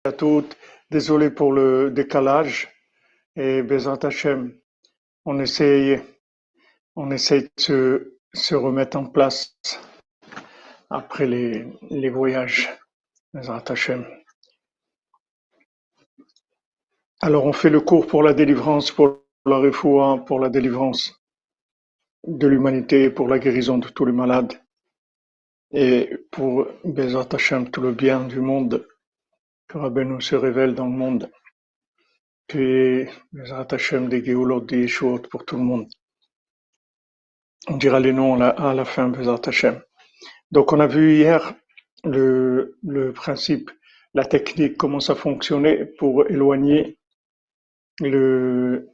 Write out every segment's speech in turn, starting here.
à toutes. Désolé pour le décalage. Et Bezrat Hachem, on essaye, on essaye de se remettre en place après les voyages. Bezrat Hachem. Alors, on fait le cours pour la délivrance, pour la refoua, pour la délivrance de l'humanité, pour la guérison de tous les malades et pour Bezrat Hachem, tout le bien du monde, que Rabbeinu se révèle dans le monde. Puis, Bezrat Hachem, des Géoulot, des Yeshuot pour tout le monde. On dira les noms à la fin, Bezrat Hachem. Donc, on a vu hier le principe, la technique, comment ça fonctionnait pour éloigner le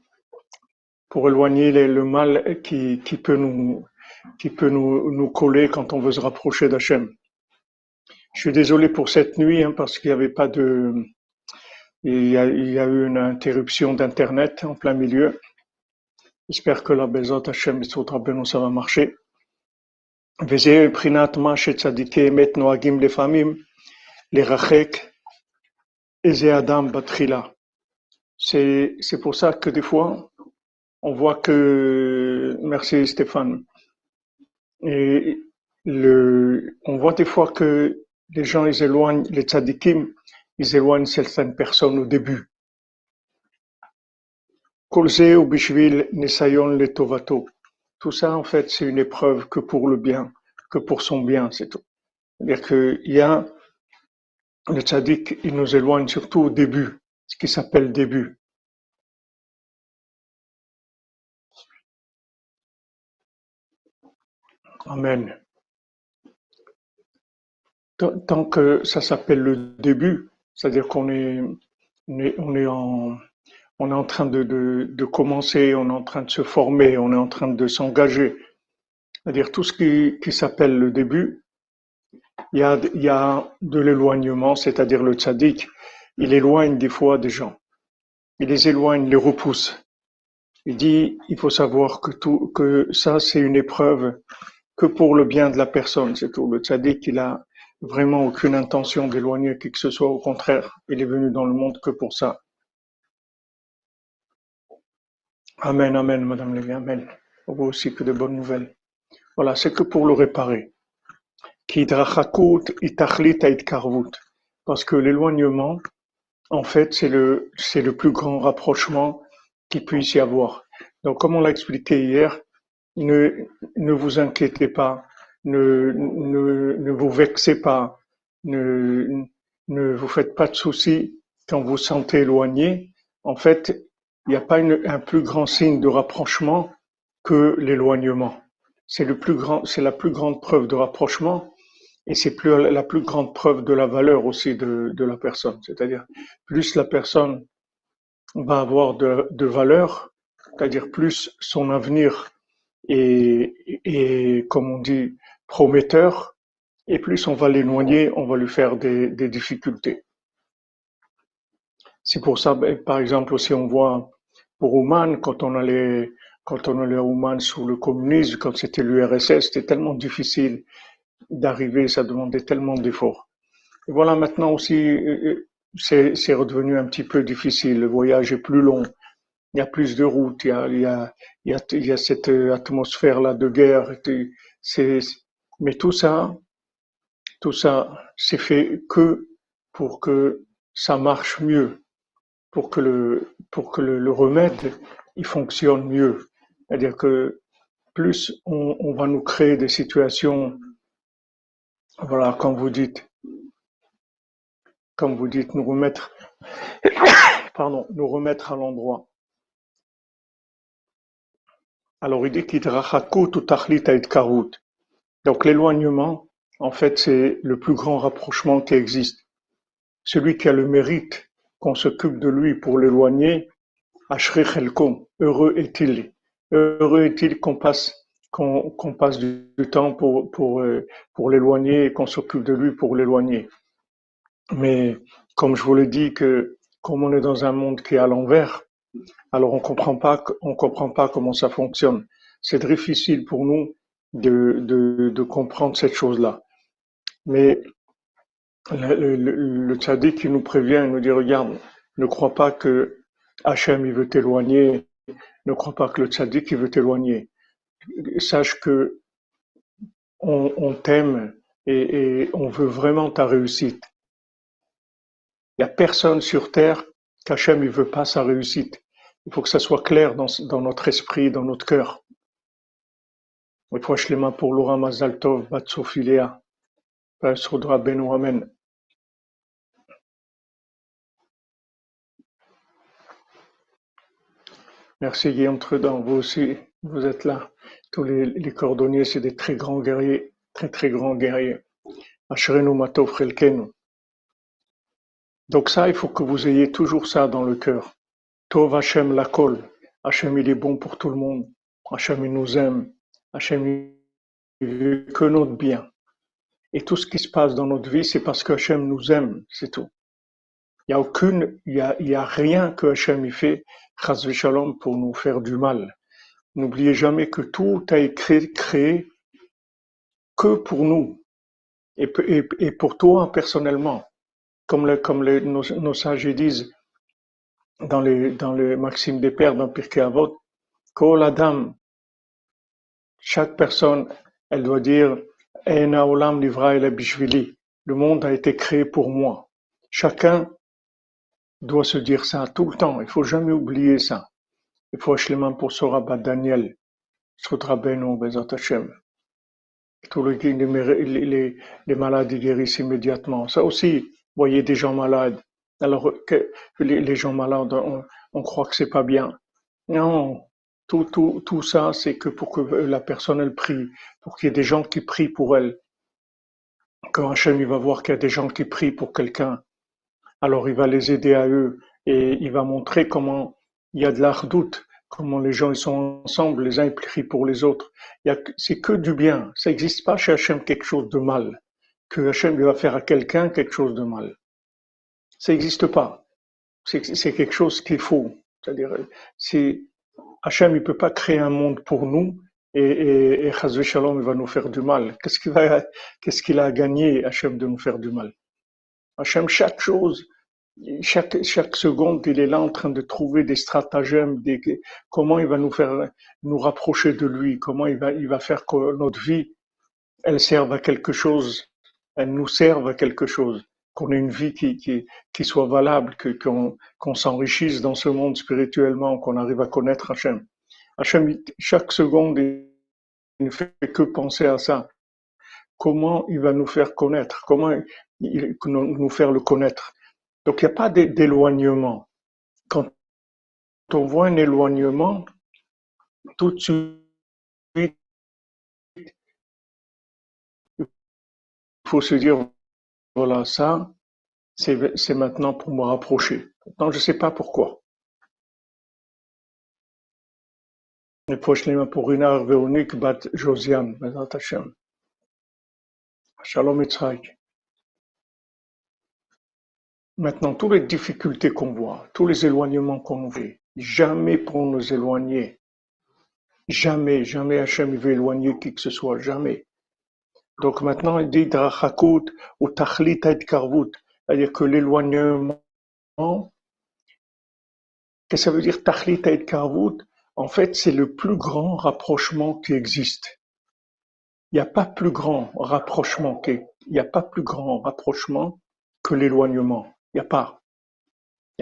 mal qui peut nous coller quand on veut se rapprocher d'Hachem. Je suis désolé pour cette nuit, parce qu'il y avait pas il y a eu une interruption d'internet en plein milieu. J'espère que la Bezrat Hachem ça va marcher. וזה מבחינת מה שצדיקי אמת נוהגים לפעמים לרחק איזה אדם בתחילה. C'est pour ça que des fois, on voit que, merci Stéphane, et on voit des fois que les gens, ils éloignent, les tzadikim, ils éloignent certaines personnes au début. Kol ze hu bishvil nisayon letovato. Tout ça, en fait, c'est une épreuve que pour le bien, que pour son bien, c'est tout. C'est-à-dire qu'il y a le tzaddik, il nous éloigne surtout au début, ce qui s'appelle début. Amen. Tant que ça s'appelle le début, c'est-à-dire qu'on est, on est en train de commencer, on est en train de se former, on est en train de s'engager. C'est-à-dire tout ce qui s'appelle le début, il y a de l'éloignement, c'est-à-dire le tzaddik, il éloigne des fois des gens. Il les éloigne, les repousse. Il dit, il faut savoir que ça, c'est une épreuve que pour le bien de la personne, c'est tout. Le tzaddik, il a vraiment aucune intention d'éloigner qui que ce soit, au contraire, il est venu dans le monde que pour ça. Amen, amen, Madame Lévy, amen. Vous aussi que de bonnes nouvelles. Voilà, c'est que pour le réparer. Parce que l'éloignement, en fait, c'est le plus grand rapprochement qu'il puisse y avoir. Donc, comme on l'a expliqué hier, ne vous inquiétez pas, ne vous vexez pas, ne vous faites pas de soucis quand vous sentez éloigné. En fait, il n'y a pas un plus grand signe de rapprochement que l'éloignement. C'est la plus grande preuve de rapprochement. Et c'est la plus grande preuve de la valeur aussi de la personne. C'est-à-dire, plus la personne va avoir de valeur, c'est-à-dire plus son avenir est, comme on dit, prometteur, et plus on va l'éloigner, on va lui faire des difficultés. C'est pour ça, par exemple, aussi on voit pour Ouman, quand on allait à Ouman sous le communisme, quand c'était l'URSS, c'était tellement difficile d'arriver, ça demandait tellement d'efforts. Et voilà, maintenant aussi, c'est redevenu un petit peu difficile. Le voyage est plus long, il y a plus de routes, il y a cette atmosphère-là de guerre. Mais tout ça, c'est fait que pour que ça marche mieux, pour que le remède, il fonctionne mieux. C'est-à-dire que plus on va nous créer des situations, voilà, comme vous dites, nous remettre à l'endroit. Alors il dit qu'Idrachakut ou Tachlit Karut. Donc l'éloignement, en fait, c'est le plus grand rapprochement qui existe. Celui qui a le mérite qu'on s'occupe de lui pour l'éloigner, Ashrei Chelkom, heureux est-il. Heureux est-il qu'on passe du temps pour l'éloigner et qu'on s'occupe de lui pour l'éloigner. Mais comme je vous l'ai dit, que comme on est dans un monde qui est à l'envers, alors on comprend pas comment ça fonctionne. C'est difficile pour nous de comprendre cette chose-là. Mais le tzaddik qui nous prévient, il nous dit, regarde, ne crois pas que Hachem il veut t'éloigner, ne crois pas que le tzaddik il veut t'éloigner. Sache que on t'aime et on veut vraiment ta réussite. Il n'y a personne sur terre qu'Hachem il veut pas sa réussite. Il faut que ça soit clair dans notre esprit, dans notre cœur. Et pour Shlema pour Laura Mazal Tov, Bat Sophie Léa, Sodra Beno Amen. Merci Guillaume Tredan, vous aussi, vous êtes là. Tous les cordonniers, c'est des très grands guerriers, très très grands guerriers. Ashrenu Matov Chelkenu. Donc ça, il faut que vous ayez toujours ça dans le cœur. Tov Hashem Lakol. Hashem, il est bon pour tout le monde. Hashem, il nous aime. Hashem, il veut que notre bien. Et tout ce qui se passe dans notre vie, c'est parce que Hashem nous aime, c'est tout. Il y a rien que Hashem y fait, Chas v'Shalom, pour nous faire du mal. N'oubliez jamais que tout a été créé que pour nous et pour toi personnellement. Comme nos sages disent dans les Maximes des Pères, dans Pirkei Avot, Kol Adam, chaque personne, elle doit dire Ein haolam nivra ela bishvili. Le monde a été créé pour moi. Chacun doit se dire ça tout le temps. Il faut jamais oublier ça. Il faut Shlema pour ce rabbin Daniel, Sodra Beno Bezat Hashem. Tous les malades ils guérissent immédiatement. Ça aussi, vous voyez des gens malades. Alors que les gens malades, on croit que c'est pas bien. Non, tout ça, c'est que pour que la personne elle prie, pour qu'il y ait des gens qui prient pour elle. Quand Hachem il va voir qu'il y a des gens qui prient pour quelqu'un, alors il va les aider à eux et il va montrer comment il y a de l'ardoute, comment les gens ils sont ensemble, les uns ils prient pour les autres. C'est que du bien. Ça n'existe pas chez Hachem quelque chose de mal. Que Hachem va faire à quelqu'un quelque chose de mal. Ça n'existe pas. C'est quelque chose qu'il faut. C'est-à-dire, Hachem il peut pas créer un monde pour nous et Chas v'Shalom il va nous faire du mal. Qu'est-ce qu'il a à gagner Hachem de nous faire du mal? Hachem chaque chose. Chaque seconde, il est là en train de trouver des stratagèmes, comment il va nous faire nous rapprocher de lui, comment il va faire que notre vie, elle serve à quelque chose, elle nous serve à quelque chose, qu'on ait une vie qui soit valable, qu'on s'enrichisse dans ce monde spirituellement, qu'on arrive à connaître Hachem. Hachem, chaque seconde, il ne fait que penser à ça. Comment il va nous faire connaître, comment nous faire le connaître. Donc il n'y a pas d'éloignement. Quand on voit un éloignement, tout de suite, il faut se dire, voilà, ça, c'est maintenant pour me rapprocher. Maintenant, je ne sais pas pourquoi. Les prochaines pour Rinar Véronique Bat Josiane, Bezat Hashem. Shalom Yitzhak. Maintenant, toutes les difficultés qu'on voit, tous les éloignements qu'on fait, jamais pour nous éloigner. Jamais Hachem il veut éloigner qui que ce soit, jamais. Donc maintenant, il dit Drachakut ou Tachlit Karvut, c'est-à-dire que l'éloignement, qu'est-ce que ça veut dire Tachlit Karvut? En fait, c'est le plus grand rapprochement qui existe. Il n'y a pas plus grand rapprochement que l'éloignement. Il n'y a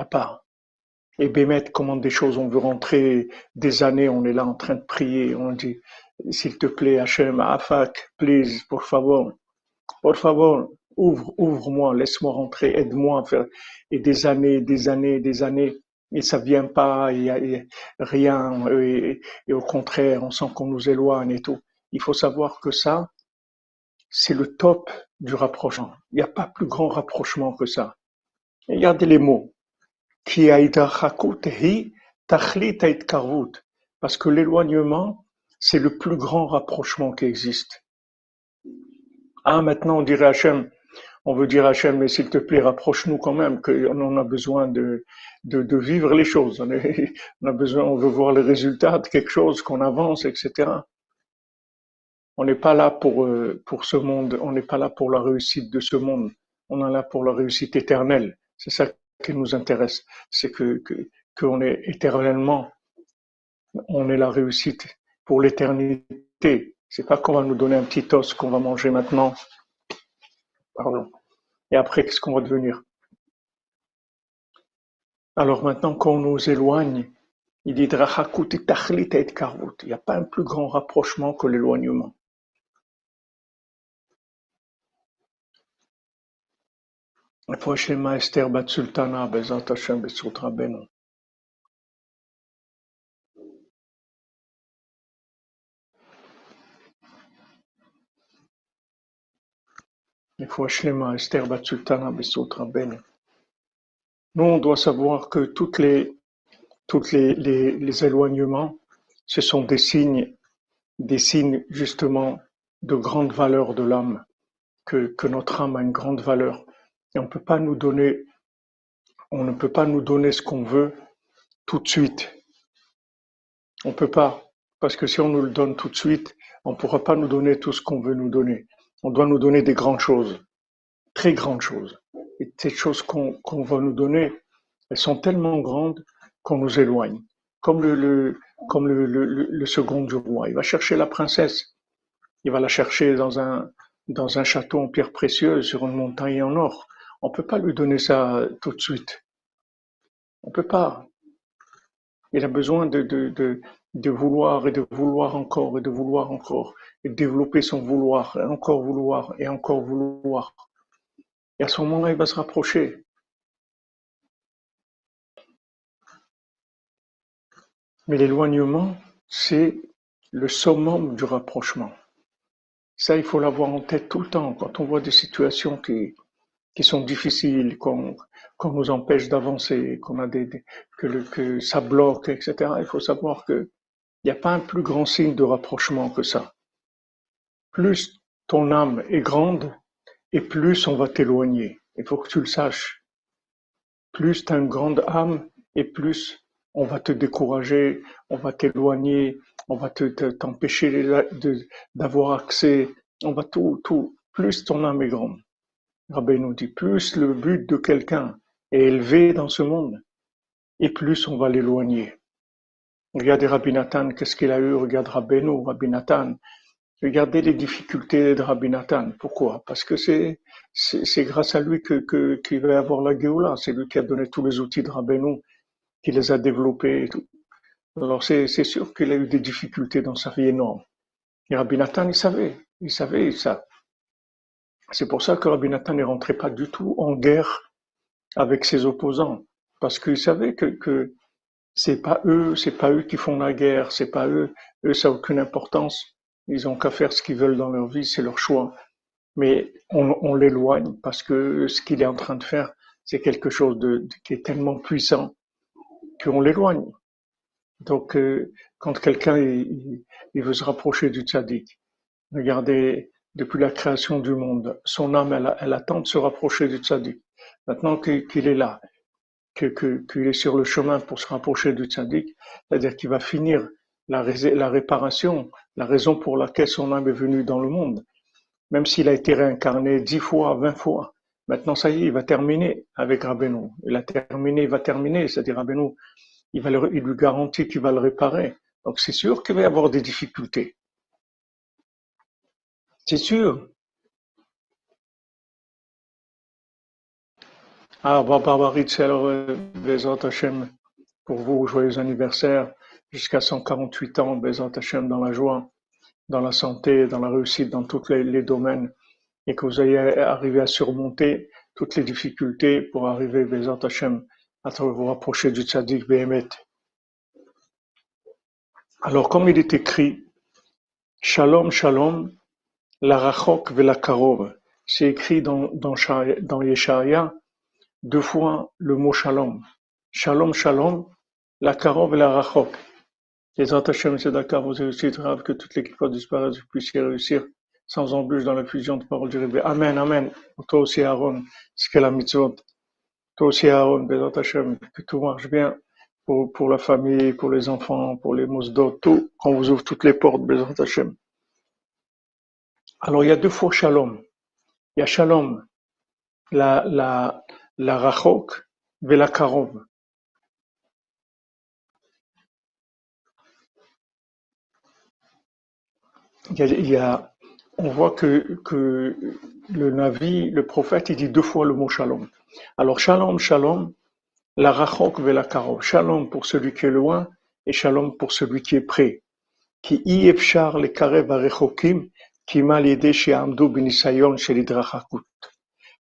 pas. Et Bémet commande des choses, on veut rentrer des années, on est là en train de prier, on dit, s'il te plaît, Hachem, Afak, please, por favor, ouvre-moi, laisse-moi rentrer, aide-moi à faire, et des années, et ça vient pas, il y a rien, et au contraire, on sent qu'on nous éloigne et tout. Il faut savoir que ça, c'est le top du rapprochement. Il n'y a pas plus grand rapprochement que ça. Et regardez les mots. Ki ההתרחקות היא תכלית ההתקרבות. Parce que l'éloignement, c'est le plus grand rapprochement qui existe. Ah, maintenant on dirait Hachem, on veut dire Hachem, mais s'il te plaît, rapproche-nous quand même, qu'on a besoin de vivre les choses. On a besoin, on veut voir les résultats de quelque chose, qu'on avance, etc. On n'est pas là pour ce monde, on n'est pas là pour la réussite de ce monde. On est là pour la réussite éternelle. C'est ça qui nous intéresse. C'est qu'on est éternellement, on est la réussite pour l'éternité. C'est pas qu'on va nous donner un petit os qu'on va manger maintenant. Pardon. Et après, qu'est-ce qu'on va devenir? Alors maintenant qu'on nous éloigne, il dit Drachakut et Tachlit et Karvut. Il n'y a pas un plus grand rapprochement que l'éloignement. Rafouah Shlema Esther Bat Sultana Bezrat Hashem B'Zchut Rabbeinu. Rafouah Shlema Esther Bat Sultana B'Zchut Rabbeinu. Nous, on doit savoir que les éloignements, ce sont des signes justement de grande valeur de l'âme, que notre âme a une grande valeur. Et on ne peut pas nous donner ce qu'on veut tout de suite. On peut pas, parce que si on nous le donne tout de suite, on ne pourra pas nous donner tout ce qu'on veut nous donner. On doit nous donner des grandes choses, très grandes choses. Et ces choses qu'on va nous donner, elles sont tellement grandes qu'on nous éloigne. Comme le second du roi. Il va chercher la princesse. Il va la chercher dans un château en pierre précieuse, sur une montagne en or. On ne peut pas lui donner ça tout de suite. On ne peut pas. Il a besoin de vouloir et de vouloir encore et de vouloir encore et de développer son vouloir et encore vouloir et encore vouloir. Et à ce moment-là, il va se rapprocher. Mais l'éloignement, c'est le summum du rapprochement. Ça, il faut l'avoir en tête tout le temps. Quand on voit des situations qui sont difficiles, qu'on nous empêche d'avancer, qu'on a que ça bloque, etc. Il faut savoir que il n'y a pas un plus grand signe de rapprochement que ça. Plus ton âme est grande, et plus on va t'éloigner. Il faut que tu le saches. Plus tu as une grande âme, et plus on va te décourager, on va t'éloigner, on va t'empêcher d'avoir accès, on va tout. Plus ton âme est grande. Rabbi nous dit, plus le but de quelqu'un est élevé dans ce monde, et plus on va l'éloigner. Regardez Rabbi Nathan, qu'est-ce qu'il a eu? Regarde Rabbi Nathan. Regardez les difficultés de Rabbi Nathan. Pourquoi? Parce que c'est grâce à lui qu'il va y avoir la Géoula. C'est lui qui a donné tous les outils de Rabbeinu, qui les a développés et tout. Alors c'est sûr qu'il a eu des difficultés dans sa vie énorme. Et Rabbi Nathan, il savait ça. C'est pour ça que Rabbi Nathan ne rentrait pas du tout en guerre avec ses opposants. Parce qu'il savait que c'est pas eux qui font la guerre, c'est pas eux, ça n'a aucune importance. Ils ont qu'à faire ce qu'ils veulent dans leur vie, c'est leur choix. Mais on l'éloigne parce que ce qu'il est en train de faire, c'est quelque chose qui est tellement puissant qu'on l'éloigne. Donc, quand quelqu'un il veut se rapprocher du tzaddik, regardez, depuis la création du monde, son âme, elle attend de se rapprocher du tzaddik. Maintenant qu'il est là, qu'il est sur le chemin pour se rapprocher du tzaddik, c'est-à-dire qu'il va finir la réparation, la raison pour laquelle son âme est venue dans le monde, même s'il a été réincarné 10 fois, 20 fois. Maintenant, ça y est, il va terminer avec Rabbeinu. Il va terminer, c'est-à-dire Rabbeinu, il lui garantit qu'il va le réparer. Donc c'est sûr qu'il va y avoir des difficultés. C'est sûr. Ah, Barbaritz, alors, Bezat Hashem, pour vous, joyeux anniversaire, jusqu'à 148 ans, Bezat Hashem, dans la joie, dans la santé, dans la réussite, dans tous les domaines, et que vous ayez arrivé à surmonter toutes les difficultés pour arriver, Bezat Hashem, à vous rapprocher du Tzaddik Behemet. Alors, comme il est écrit, Shalom, Shalom, la Rachok ve la Karov, c'est écrit dans Yeshaya, 2 fois le mot Shalom. Shalom, Shalom, la Karov et la Rachok. Les Hashem, c'est d'accord, vous aussi grave que toute l'équipe disparaisse, vous puissiez réussir sans embûche dans la fusion de paroles du Rebbe. Amen, Amen. Toi aussi, Aaron, ce qu'est la mitzvot. Toi aussi, Aaron, Bezat Hashem, que tout marche bien pour la famille, pour les enfants, pour les mosdot, tout, qu'on vous ouvre toutes les portes, Bezat Hashem. Alors, il y a 2 fois Shalom. Il y a Shalom la, la, la rachok et la karov. Il y a, on voit que le Navi, le prophète, il dit deux fois le mot shalom. Alors shalom, shalom, la rachok ve la karov. Shalom pour celui qui est loin et shalom pour celui qui est près. Ki i efshar le karev arechokim ki mal yede she'amdu b'nisayon shel hidrachakut.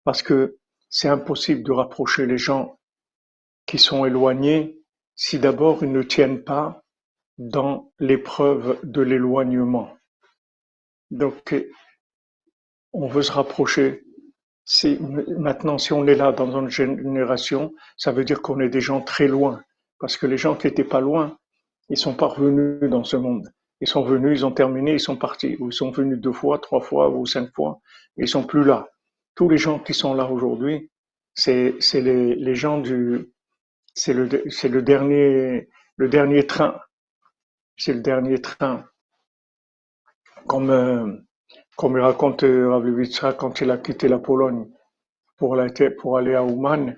Parce que c'est impossible de rapprocher les gens qui sont éloignés si d'abord ils ne tiennent pas dans l'épreuve de l'éloignement. Donc, on veut se rapprocher. Maintenant, si on est là dans une génération, ça veut dire qu'on est des gens très loin. Parce que les gens qui étaient pas loin, ils sont pas revenus dans ce monde. Ils sont venus, ils ont terminé, ils sont partis. Ou ils sont venus 2 fois, 3 fois ou 5 fois. Ils sont plus là. Tous les gens qui sont là aujourd'hui, c'est les gens c'est le dernier train. C'est le dernier train. Comme il raconte Rav Levitsa quand il a quitté la Pologne pour aller à Ouman,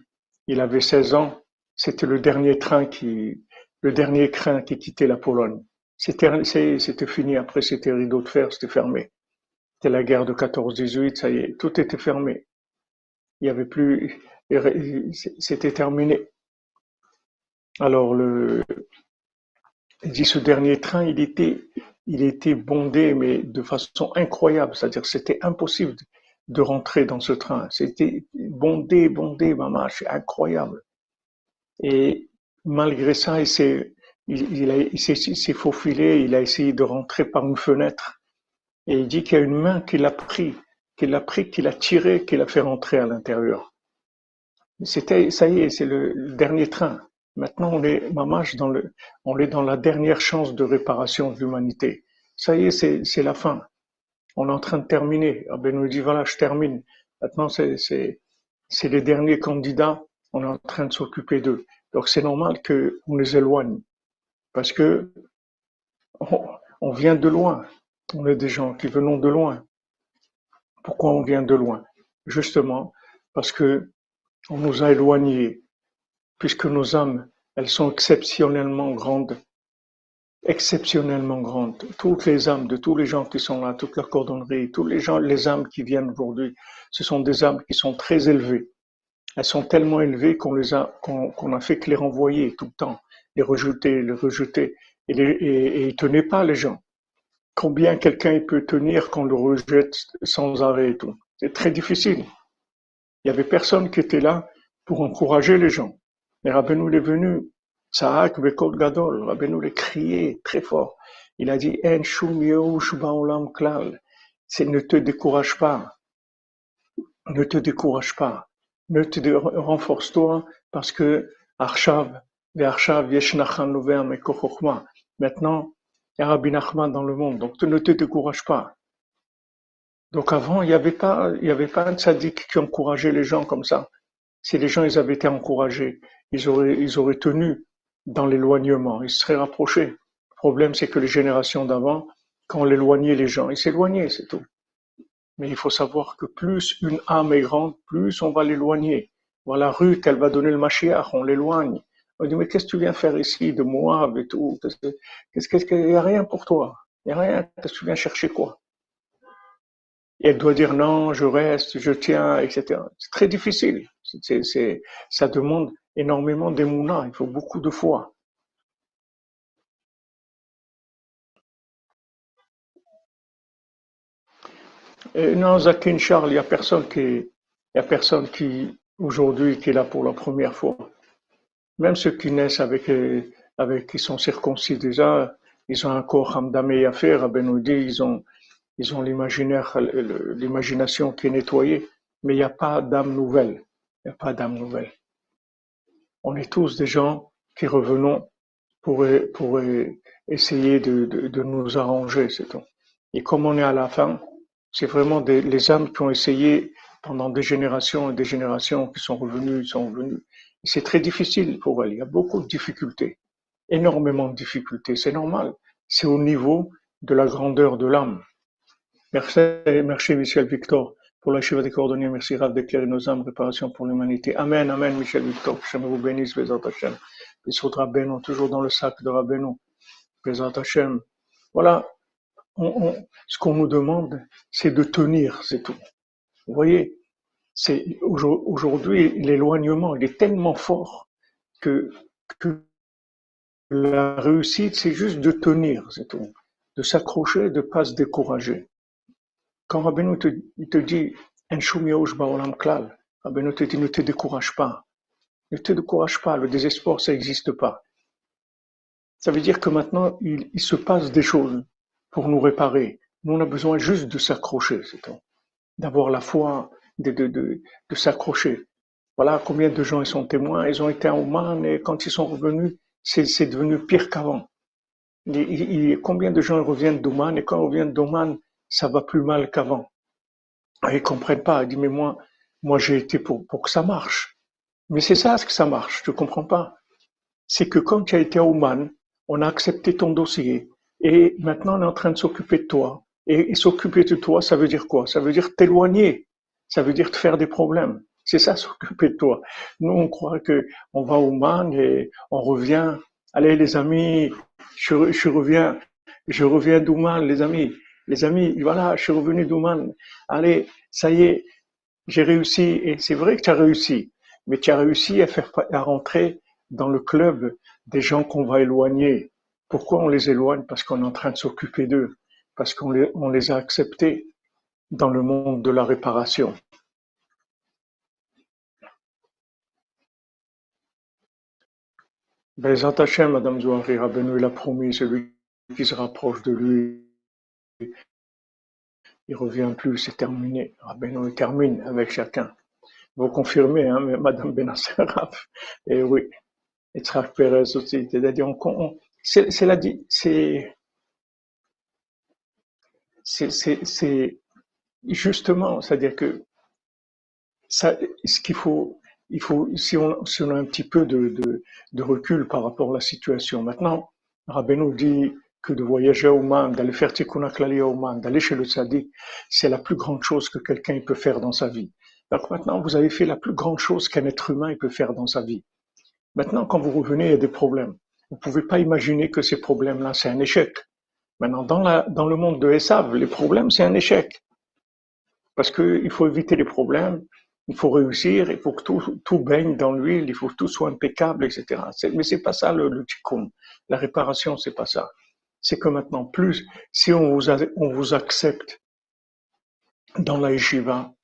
il avait 16 ans. C'était le dernier train qui quittait la Pologne. C'était fini. Après, c'était rideau de fer, c'était fermé. C'était la guerre de 14-18, ça y est, tout était fermé. Il y avait plus, c'était terminé. Alors il dit ce dernier train, il était bondé, mais de façon incroyable. C'est-à-dire, c'était impossible de rentrer dans ce train. C'était bondé, maman, c'est incroyable. Et malgré ça, il s'est faufilé, il a essayé de rentrer par une fenêtre. Et il dit qu'il y a une main qui l'a tiré, qui l'a fait rentrer à l'intérieur. Ça y est, c'est le dernier train. Maintenant, on est dans la dernière chance de réparation de l'humanité. Ça y est, c'est la fin. On est en train de terminer. Rabbi nous dit, voilà, je termine. Maintenant, c'est les derniers candidats. On est en train de s'occuper d'eux. Donc, c'est normal qu'on les éloigne. Parce que on vient de loin. On est des gens qui venons de loin. Pourquoi on vient de loin? Justement, parce que on nous a éloignés, puisque nos âmes, elles sont exceptionnellement grandes. Exceptionnellement grandes. Toutes les âmes de tous les gens qui sont là, toute la cordonnerie, tous les gens, les âmes qui viennent aujourd'hui, ce sont des âmes qui sont très élevées. Elles sont tellement élevées qu'on a fait que les renvoyer tout le temps, les rejeter, et ils tenaient pas les gens. Combien quelqu'un peut tenir qu'on le rejette sans arrêt et tout. C'est très difficile. Il y avait personne qui était là pour encourager les gens. Mais Rabbeinu est venu, Tzaak Bekol Gadol, Rabbeinu est crié très fort. Il a dit, En shum yehush ba'olam klal. Ne te décourage pas. Ne te décourage pas. Renforce-toi parce que Arshav, ve'arshav yesh nachan novea mekor chokhmah. Maintenant, il y a Rabbi Nachman dans le monde, donc ne te décourage pas. Donc avant, il y avait pas un tzaddik qui encourageait les gens comme ça. Si les gens ils avaient été encouragés, ils auraient tenu dans l'éloignement, ils se seraient rapprochés. Le problème, c'est que les générations d'avant, quand on éloignait les gens, ils s'éloignaient, c'est tout. Mais il faut savoir que plus une âme est grande, plus on va l'éloigner. Voilà, Ruth, elle va donner le Mashiach, on l'éloigne. On dit, mais qu'est-ce que tu viens faire ici, de Moab et tout? Il n'y a rien pour toi. Il n'y a rien. Qu'est-ce que tu viens chercher quoi? Et elle doit dire non, je reste, je tiens, etc. C'est très difficile. Ça demande énormément d'émouna. Il faut beaucoup de foi. Et non, Zakin Charles, il y a personne qui, aujourd'hui, qui est là pour la première fois. Même ceux qui naissent qui sont circoncis déjà, ils ont un corps hamdamé à faire. Ben nous dit, ils ont l'imagination qui est nettoyée, mais il n'y a pas d'âme nouvelle. Il n'y a pas d'âme nouvelle. On est tous des gens qui revenons pour essayer de nous arranger, c'est tout. Et comme on est à la fin, c'est vraiment les âmes qui ont essayé pendant des générations et des générations qui sont revenus, sont revenus. Et c'est très difficile pour elles. Il y a beaucoup de difficultés, énormément de difficultés. C'est normal. C'est au niveau de la grandeur de l'âme. Merci, merci Michel Victor pour la Shiva des coordonnées. Merci Rav d'éclairer nos âmes, réparation pour l'humanité. Amen, amen, Michel Victor. Que Hashem vous bénisse, Bezat Hashem. Bissout Rabbeinu, toujours dans le sac de Rabbeinu. Bezat Hashem. Voilà, ce qu'on nous demande, c'est de tenir, c'est tout. Vous voyez, aujourd'hui, l'éloignement, il est tellement fort que la réussite, c'est juste de tenir, c'est tout. De s'accrocher, de ne pas se décourager. Quand Rabbeinu il te dit, En shum yaoush ba'olam klal, Rabbeinu te dit, ne te décourage pas. Ne te décourage pas, le désespoir, ça n'existe pas. Ça veut dire que maintenant, il se passe des choses pour nous réparer. Nous, on a besoin juste de s'accrocher, c'est tout. D'avoir la foi, de s'accrocher. Voilà combien de gens ils sont témoins, ils ont été à Oman et quand ils sont revenus, c'est devenu pire qu'avant. Combien de gens reviennent d'Oman et quand ils reviennent d'Oman, ça va plus mal qu'avant. Ils comprennent pas, ils disent mais moi j'ai été pour que ça marche. Mais c'est ça ce que ça marche, tu comprends pas. C'est que quand tu as été à Oman, on a accepté ton dossier et maintenant on est en train de s'occuper de toi. Et s'occuper de toi, ça veut dire quoi? Ça veut dire t'éloigner. Ça veut dire te faire des problèmes. C'est ça, s'occuper de toi. Nous, on croit que on va au Man et on revient. Allez, les amis, je reviens d'Ouman, les amis. Les amis, voilà, je suis revenu d'Ouman. Allez, ça y est, j'ai réussi. Et c'est vrai que tu as réussi. Mais tu as réussi à rentrer dans le club des gens qu'on va éloigner. Pourquoi on les éloigne? Parce qu'on est en train de s'occuper d'eux. Parce qu'on les a acceptés dans le monde de la réparation. Bezat Hashem, Madame Zouari, Rabbeinu, il a promis, celui qui se rapproche de lui, il revient plus, c'est terminé. Rabbeinu, il termine avec chacun. Vous confirmez, hein, Madame Benasseraf. Et oui, et Tzrak Perez aussi. C'est-à-dire, c'est justement, c'est-à-dire que ça, ce qu'il faut, si on a un petit peu de recul par rapport à la situation. Maintenant, Rabbeinu dit que de voyager à Oman, d'aller faire Tikkun HaKlali à Oman, d'aller chez le Tzaddik, c'est la plus grande chose que quelqu'un peut faire dans sa vie. Donc maintenant, vous avez fait la plus grande chose qu'un être humain peut faire dans sa vie. Maintenant, quand vous revenez, il y a des problèmes. Vous pouvez pas imaginer que ces problèmes-là, c'est un échec. Maintenant, dans le monde de Esav, les problèmes, c'est un échec. Parce qu'il faut éviter les problèmes, il faut réussir, il faut que tout baigne dans l'huile, il faut que tout soit impeccable, etc. Mais c'est pas ça le tikkun. La réparation, c'est pas ça. C'est que maintenant, si on vous accepte dans la yeshiva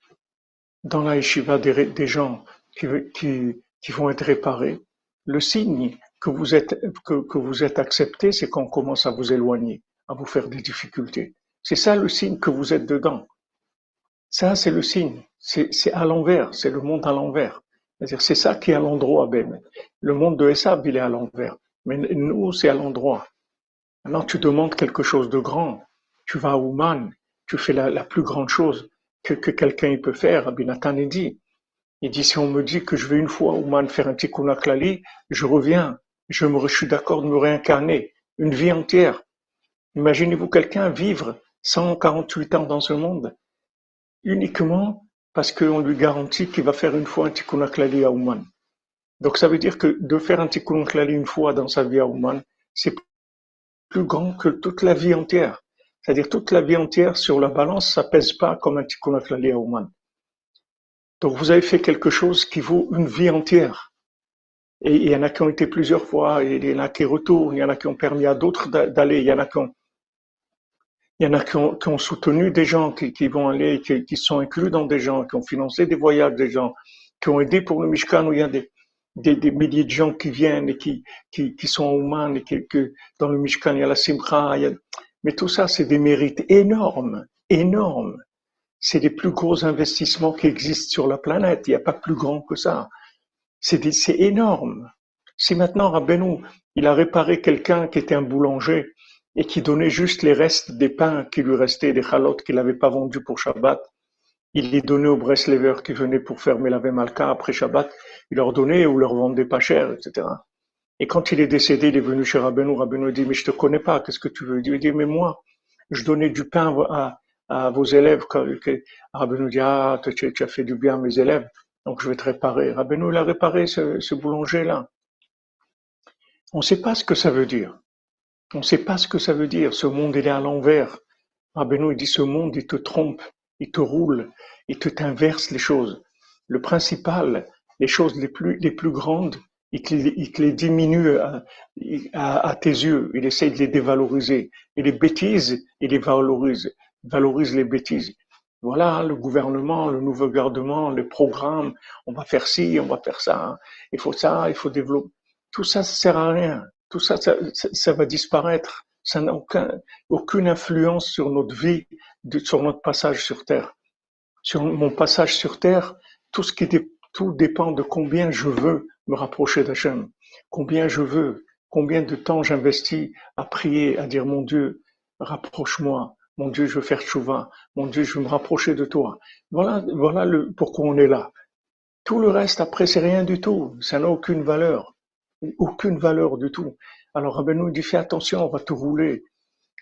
des gens qui vont être réparés, le signe que vous êtes accepté, c'est qu'on commence à vous éloigner, à vous faire des difficultés. C'est ça le signe que vous êtes dedans. Ça, c'est le signe. C'est à l'envers. C'est le monde à l'envers. C'est-à-dire, c'est ça qui est à l'endroit, Ben. Le monde de Esav, il est à l'envers. Mais nous, c'est à l'endroit. Maintenant, tu demandes quelque chose de grand. Tu vas à Ouman. Tu fais la plus grande chose que quelqu'un peut faire. Rabbi Nathan dit. Il dit, si on me dit que je vais une fois à Ouman faire un Tikkun HaKlali, je reviens. Je suis d'accord de me réincarner. Une vie entière. Imaginez-vous quelqu'un vivre 148 ans dans ce monde uniquement parce qu'on lui garantit qu'il va faire une fois un Tikkun HaKlali à Ouman. Donc ça veut dire que de faire un Tikkun HaKlali une fois dans sa vie à Ouman, c'est plus grand que toute la vie entière. C'est-à-dire toute la vie entière sur la balance, ça pèse pas comme un Tikkun HaKlali à Ouman. Donc vous avez fait quelque chose qui vaut une vie entière. Et il y en a qui ont été plusieurs fois, et il y en a qui retournent, il y en a qui ont permis à d'autres d'aller, il y en a qui ont soutenu des gens qui vont aller, qui sont inclus dans des gens, qui ont financé des voyages des gens, qui ont aidé pour le Mishkan où il y a des milliers de gens qui viennent et qui sont à Ouman et que dans le Mishkan il y a la Simcha. Mais tout ça, c'est des mérites énormes, énormes. C'est les plus gros investissements qui existent sur la planète. Il n'y a pas plus grand que ça. C'est énorme. Si maintenant Rabbeinu, il a réparé quelqu'un qui était un boulanger et qui donnait juste les restes des pains qui lui restaient, des chalotes qu'il n'avait pas vendus pour Shabbat, il les donnait aux Breslevers qui venaient pour faire Melavé Malka après Shabbat, il leur donnait ou leur vendait pas cher, etc. Et quand il est décédé, il est venu chez Rabbeinu, Rabbeinu dit, mais je te connais pas, qu'est-ce que tu veux? Il dit, mais moi, je donnais du pain à vos élèves, Rabbeinu dit, ah, tu as fait du bien à mes élèves, donc je vais te réparer. Rabbeinu, il a réparé ce boulanger-là. On ne sait pas ce que ça veut dire. On ne sait pas ce que ça veut dire. Ce monde, il est à l'envers. Rabbeinu, il dit, ce monde, il te trompe, il te roule, t'inverse les choses. Le principal, les choses les plus grandes, il te les diminue à tes yeux. Il essaye de les dévaloriser. Et les bêtises, il les valorise les bêtises. Voilà, le gouvernement, le nouveau gouvernement, les programmes, on va faire ci, on va faire ça, il faut développer. Tout ça, ça sert à rien. Tout ça, ça va disparaître. Ça n'a aucune influence sur notre vie, sur notre passage sur Terre. Sur mon passage sur Terre, tout dépend de combien je veux me rapprocher d'Hachem, combien de temps j'investis à prier, à dire mon Dieu, rapproche-moi, mon Dieu, je veux faire tchouva, mon Dieu, je veux me rapprocher de toi. Voilà pourquoi on est là. Tout le reste après, c'est rien du tout. Ça n'a aucune valeur du tout. Alors Rabbeinu dit fais attention, on va te rouler,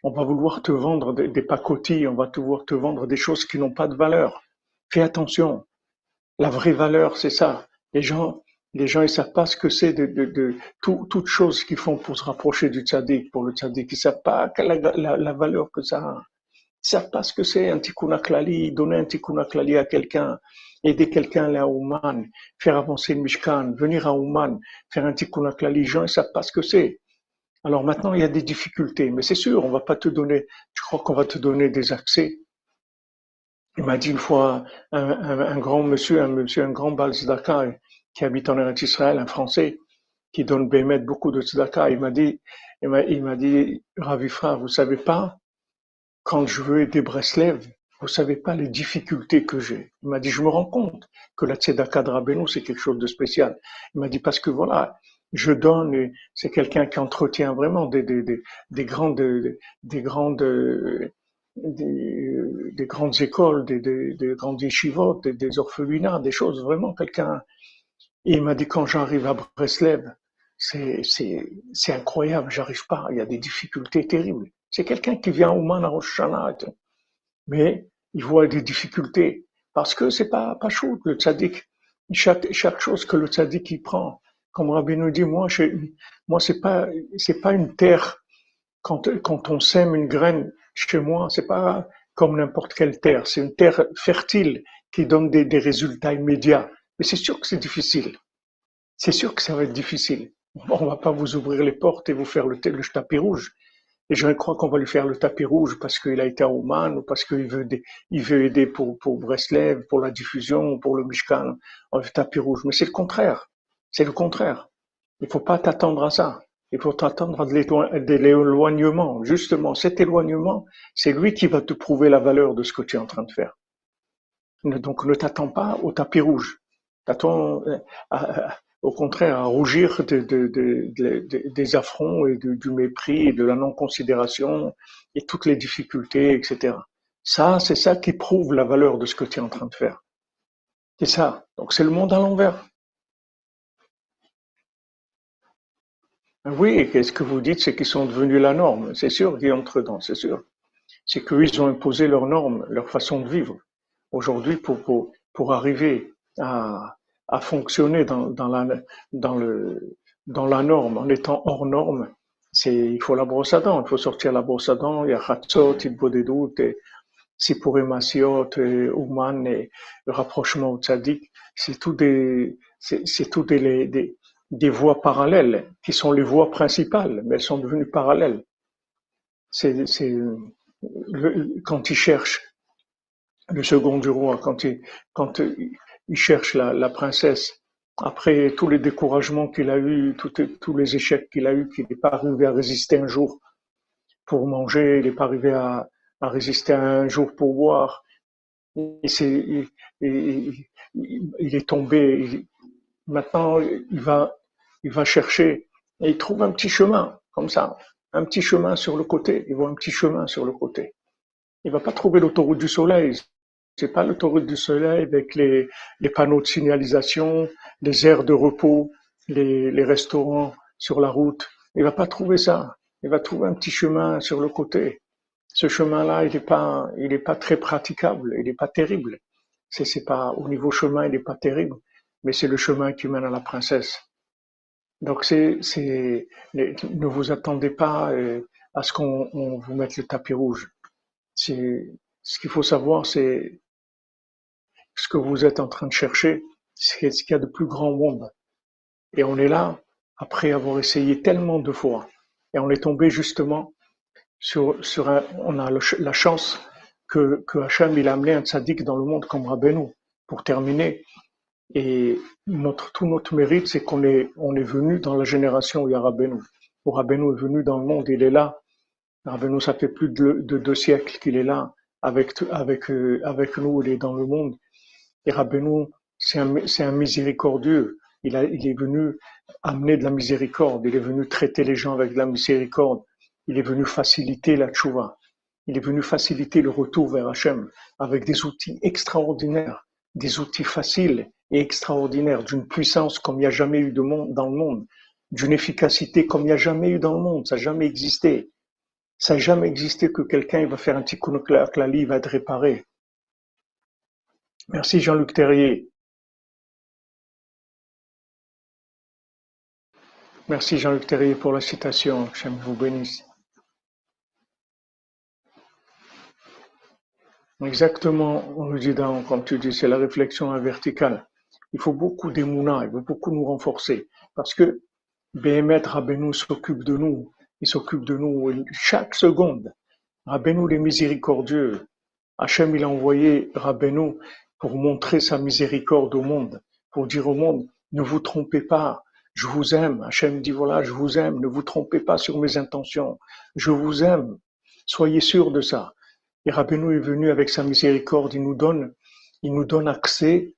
on va vouloir te vendre des pacotilles, on va vouloir te vendre des choses qui n'ont pas de valeur. Fais attention. La vraie valeur, c'est ça. Les gens, ils savent pas ce que c'est toutes choses qu'ils font pour se rapprocher du tzaddik, pour le tzaddik. Ils savent pas la valeur que ça a. Ils savent pas ce que c'est un tikkun klali, donner un tikkun klali à quelqu'un, aider quelqu'un à aller à Ouman, faire avancer le Mishkan, venir à Ouman, faire un tikkun klali. Les gens, ils savent pas ce que c'est. Alors maintenant, il y a des difficultés, mais c'est sûr, on va pas te donner, je crois qu'on va te donner des accès. Il m'a dit une fois un grand monsieur, un grand Baal Tzedaka qui habite en Eretz Israël, un Français, qui donne Bémet beaucoup de Tzedaka. Il m'a dit, Rav Ifra, vous savez pas, quand je veux aider Breslev, vous savez pas les difficultés que j'ai. Il m'a dit, je me rends compte que la Tzedaka de Rabbeinu, c'est quelque chose de spécial. Il m'a dit, parce que voilà, je donne, et c'est quelqu'un qui entretient vraiment des grandes, des grandes écoles, des grandes yeshivot, des orphelinats, des choses, vraiment quelqu'un. Et il m'a dit, quand j'arrive à Breslev, c'est incroyable, j'arrive pas, il y a des difficultés terribles. C'est quelqu'un qui vient au Man à Rosh Hashanah, mais il voit des difficultés, parce que c'est pas shoot, le tzaddik. Chaque chose que le tzaddik il prend, comme Rabbi nous dit, moi c'est pas une terre. Quand on sème une graine chez moi, c'est pas comme n'importe quelle terre. C'est une terre fertile qui donne des résultats immédiats. Mais c'est sûr que c'est difficile. C'est sûr que ça va être difficile. On va pas vous ouvrir les portes et vous faire le tapis rouge. Et je crois qu'on va lui faire le tapis rouge parce qu'il a été à Ouman ou parce qu'il veut aider pour Breslev, pour la diffusion, pour le Mishkan. On le tapis rouge. Mais c'est le contraire. C'est le contraire. Il faut pas t'attendre à ça. Il faut t'attendre à de l'éloignement. Justement, cet éloignement, c'est lui qui va te prouver la valeur de ce que tu es en train de faire. Donc, ne t'attends pas au tapis rouge. T'attends, au contraire, à rougir des affronts et du mépris et de la non-considération et toutes les difficultés, etc. Ça, c'est ça qui prouve la valeur de ce que tu es en train de faire. C'est ça. Donc, c'est le monde à l'envers. Oui, qu'est-ce que vous dites, c'est qu'ils sont devenus la norme. C'est sûr qu'ils entrent dedans, c'est sûr. C'est qu'ils ont imposé leurs normes, leur façon de vivre. Aujourd'hui, pour arriver à fonctionner dans la norme, en étant hors norme, il faut la brosse à dents, il faut sortir la brosse à dents, il y a Chatzot, Hitbodedut, Sipurim Asiot, Ouman, et le rapprochement au Tzadik, c'est tout des voies parallèles, qui sont les voies principales, mais elles sont devenues parallèles. Quand ils cherchent le second du roi, quand il cherche la princesse, après tous les découragements qu'il a eus, tous les échecs qu'il a eus, qu'il n'est pas arrivé à résister un jour pour manger, il n'est pas arrivé à résister un jour pour boire, il est tombé. Maintenant, il va chercher et il trouve un petit chemin, comme ça, un petit chemin sur le côté. Il voit un petit chemin sur le côté. Il va pas trouver l'autoroute du soleil. C'est pas l'autoroute du soleil avec les panneaux de signalisation, les aires de repos, les restaurants sur la route. Il va pas trouver ça. Il va trouver un petit chemin sur le côté. Ce chemin-là, il est pas très praticable, il n'est pas terrible. C'est pas, au niveau chemin, il n'est pas terrible, mais c'est le chemin qui mène à la princesse. Donc ne vous attendez pas à ce qu'on vous mette le tapis rouge. C'est, ce qu'il faut savoir, c'est ce que vous êtes en train de chercher, c'est ce qu'il y a de plus grand au monde. Et on est là, après avoir essayé tellement de fois. Et on est tombé justement on a la chance que Hachem, il a amené un tzaddik dans le monde comme Rabbeinu. Pour terminer, et tout notre mérite, c'est on est venu dans la génération où il y a Rabbeinu. Où Rabbeinu est venu dans le monde, il est là. Rabbeinu, ça fait plus de 2 siècles qu'il est là. Avec nous, il est dans le monde. Et Rabbeinu, c'est un miséricordieux. Il est venu amener de la miséricorde. Il est venu traiter les gens avec de la miséricorde. Il est venu faciliter la tchouva. Il est venu faciliter le retour vers Hachem avec des outils extraordinaires, des outils faciles et extraordinaires, d'une puissance comme il n'y a jamais eu dans le monde, d'une efficacité comme il n'y a jamais eu dans le monde. Ça n'a jamais existé. Ça n'a jamais existé que quelqu'un va faire un tikkun klali, il va être réparé. Merci Jean-Luc Terrier. Merci Jean-Luc Terrier pour la citation. Que Hachem vous bénisse. Exactement, Rudidan, comme tu dis, c'est la réflexion verticale. Il faut beaucoup d'émouna, il faut beaucoup nous renforcer. Parce que Béhémet Rabbeinu s'occupe de nous. Il s'occupe de nous chaque seconde. Rabbeinu est miséricordieux. Hachem, il a envoyé Rabbeinu pour montrer sa miséricorde au monde. Pour dire au monde, ne vous trompez pas, je vous aime. Hachem dit, voilà, je vous aime, ne vous trompez pas sur mes intentions. Je vous aime. Soyez sûrs de ça. Et Rabbeinu est venu avec sa miséricorde, il nous donne accès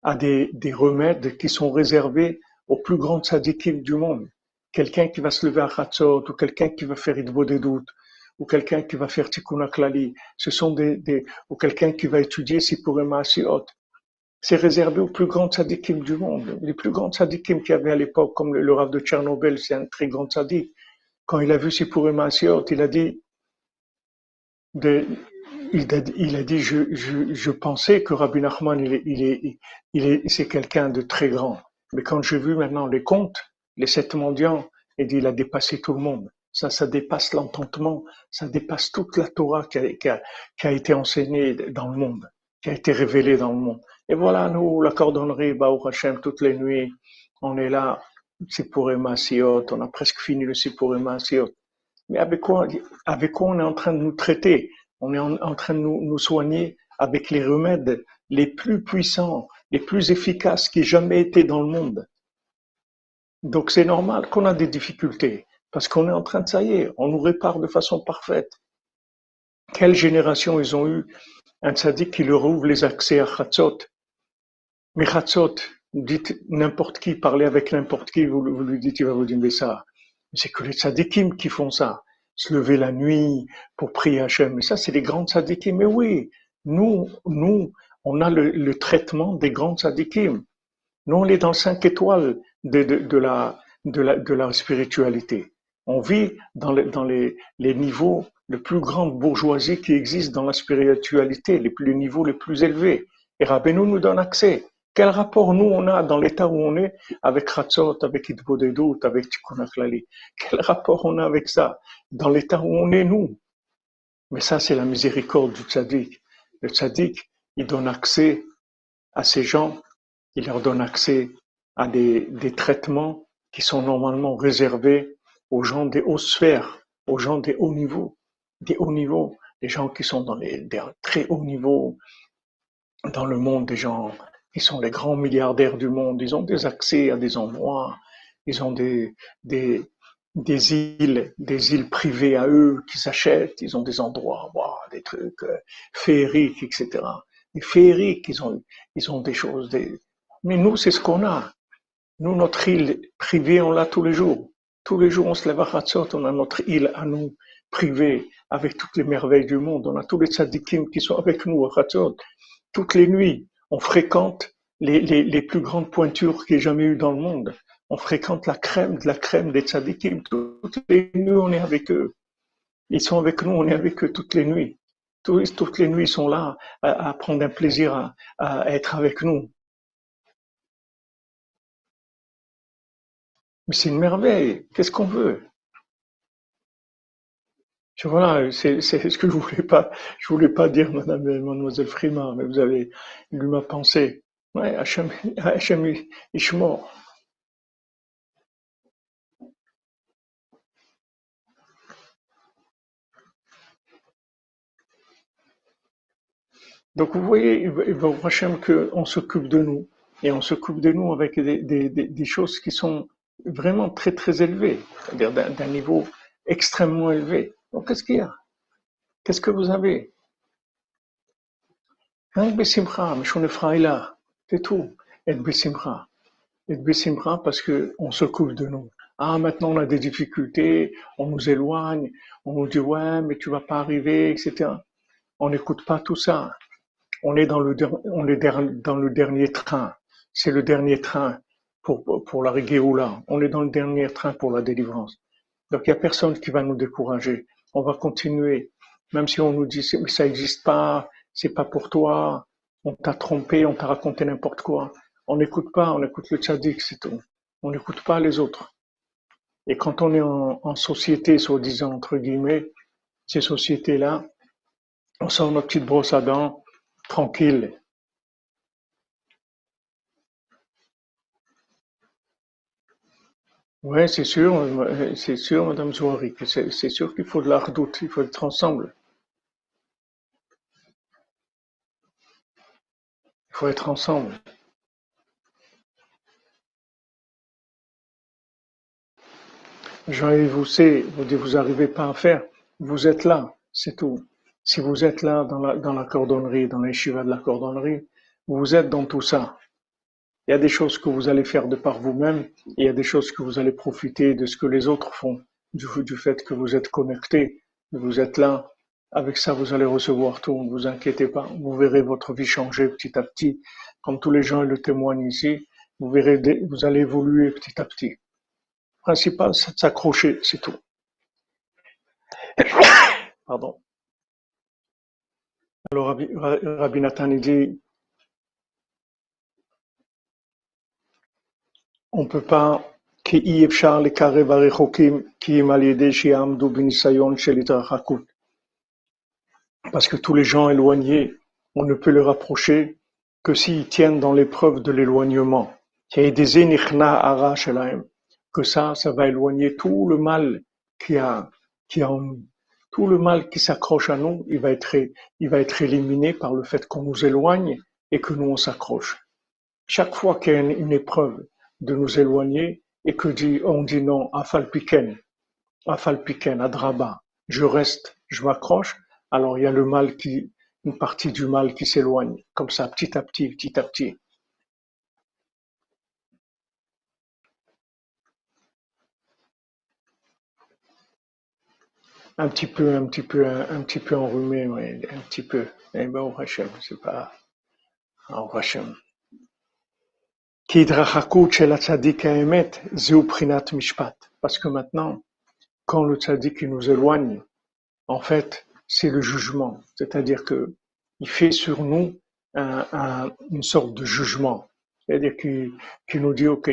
à des remèdes qui sont réservés aux plus grands tzadikim du monde. Quelqu'un qui va se lever à Chatzot, ou quelqu'un qui va faire Idbo des doutes, ou quelqu'un qui va faire Tikkun Klali, ou quelqu'un qui va étudier Sipurim Maasiot. C'est réservé aux plus grands tzadikim du monde. Les plus grands tzadikim qu'il y avait à l'époque, comme le Rav de Tchernobyl, c'est un très grand tzadik. Quand il a vu Sipurim Maasiot, il a dit, il a dit, je pensais que Rabbi Nachman, c'est quelqu'un de très grand. Mais quand j'ai vu maintenant les contes, les 7 mendiants, il a dépassé tout le monde. Ça dépasse l'entendement, ça dépasse toute la Torah qui a été enseignée dans le monde, qui a été révélée dans le monde. Et voilà, nous, la cordonnerie, Baruch Hashem, toutes les nuits, on est là, Sipurim Maasiot, on a presque fini le Sipurim Maasiot. Mais avec quoi on est en train de nous traiter? On est en train de nous soigner avec les remèdes les plus puissants, les plus efficaces qui aient jamais été dans le monde. Donc c'est normal qu'on a des difficultés, parce qu'on est en train de, ça y est, on nous répare de façon parfaite. Quelle génération ils ont eu un tzaddik qui leur ouvre les accès à Chatzot? Mais Chatzot, dites n'importe qui, parlez avec n'importe qui, vous lui dites, il va vous dire, mais ça, c'est que les tzadikim qui font ça, se lever la nuit pour prier Hachem. Mais ça, c'est les grands tzadikim. Mais oui, nous, on a le traitement des grands tzadikim. Nous, on est dans 5 étoiles de la spiritualité. On vit dans les niveaux, le plus grande bourgeoisie qui existe dans la spiritualité, les niveaux les plus élevés. Et Rabbeinu nous donne accès. Quel rapport nous on a dans l'état où on est avec Chatzot, avec Idbo des doutes, avec Tikkun Klali? Quel rapport on a avec ça dans l'état où on est nous? Mais ça, c'est la miséricorde du tzaddik. Le tzaddik, il donne accès à ces gens, il leur donne accès à des traitements qui sont normalement réservés aux gens des hautes sphères, aux gens des hauts niveaux, des gens qui sont dans des très hauts niveaux dans le monde, des gens qui sont les grands milliardaires du monde. Ils ont des accès à des endroits, ils ont des îles privées à eux qui s'achètent, ils ont des endroits, des trucs féeriques, etc. Des féeriques, ils ont des choses. Mais nous, c'est ce qu'on a. Nous, notre île privée, on l'a tous les jours. Tous les jours, on se lève à Chatzot, on a notre île à nous, privée, avec toutes les merveilles du monde. On a tous les tzadikim qui sont avec nous à Chatzot. Toutes les nuits, on fréquente les plus grandes pointures qu'il y ait jamais eu dans le monde. On fréquente la crème de la crème des tzadikim. Toutes les nuits, on est avec eux. Ils sont avec nous, on est avec eux toutes les nuits. Toutes les nuits, ils sont là à prendre un plaisir à être avec nous. Mais c'est une merveille. Qu'est-ce qu'on veut? Voilà, c'est ce que je voulais pas dire, mademoiselle Frima, mais vous avez lu ma pensée. Ouais, Hachem Ishmor. Donc vous voyez, il va au Hachem qu'on s'occupe de nous. Et on s'occupe de nous avec des choses qui sont vraiment très très élevées, c'est-à-dire d'un niveau extrêmement élevé. Donc qu'est-ce qu'il y a? Qu'est-ce que vous avez? Rien que Bessimcha, Meshone Fraïla, c'est tout. Et Bessimcha. Et Bessimcha parce qu'on s'occupe de nous. Ah, maintenant on a des difficultés, on nous éloigne, on nous dit ouais, mais tu vas pas arriver, etc. On n'écoute pas tout ça. On est dans le dernier train. C'est le dernier train pour la Géoula. On est dans le dernier train pour la délivrance. Donc il n'y a personne qui va nous décourager. On va continuer. Même si on nous dit mais ça n'existe pas, c'est pas pour toi, on t'a trompé, on t'a raconté n'importe quoi. On n'écoute pas, on écoute le tzaddik, c'est tout. On n'écoute pas les autres. Et quand on est en société, soi-disant, entre guillemets, ces sociétés-là, on sort notre petite brosse à dents, tranquille. Ouais, c'est sûr, Madame Zouari, que c'est sûr qu'il faut de la redoute, il faut être ensemble. Il faut être ensemble. Jean-Yves Rousset, vous n'arrivez pas à faire, vous êtes là, c'est tout. Si vous êtes là dans la cordonnerie, dans les chivas de la cordonnerie, vous êtes dans tout ça. Il y a des choses que vous allez faire de par vous-même, et il y a des choses que vous allez profiter de ce que les autres font, du fait que vous êtes connectés, vous êtes là. Avec ça, vous allez recevoir tout, ne vous inquiétez pas. Vous verrez votre vie changer petit à petit. Comme tous les gens le témoignent ici, vous verrez, vous allez évoluer petit à petit. Le principal, c'est de s'accrocher, c'est tout. Pardon. Alors, Rabbi Nathan, il dit, on peut pas, כי אפשר לקרב הרחוקים, כי אם על ידי שיעמדו בניסיון של התרחקות. Parce que tous les gens éloignés, on ne peut les rapprocher que s'ils tiennent dans l'épreuve de l'éloignement. Que ça va éloigner tout le mal qui a en nous. Tout le mal qui s'accroche à nous, il va être éliminé par le fait qu'on nous éloigne et que nous on s'accroche. Chaque fois qu'il y a une épreuve de nous éloigner et on dit non, afalpiken, adraba, je reste, je m'accroche, alors il y a une partie du mal qui s'éloigne, comme ça, petit à petit, petit à petit. Un petit peu enrhumé, ouais, un petit peu. Eh ben, au Hachem, c'est pas, au Hachem. Ki hidrachakut shel hatzadik haemet, zeu prinat mishpat. Parce que maintenant, quand le tzaddik nous éloigne, en fait, c'est le jugement. C'est-à-dire que il fait sur nous une sorte de jugement. C'est-à-dire qu'il nous dit, OK,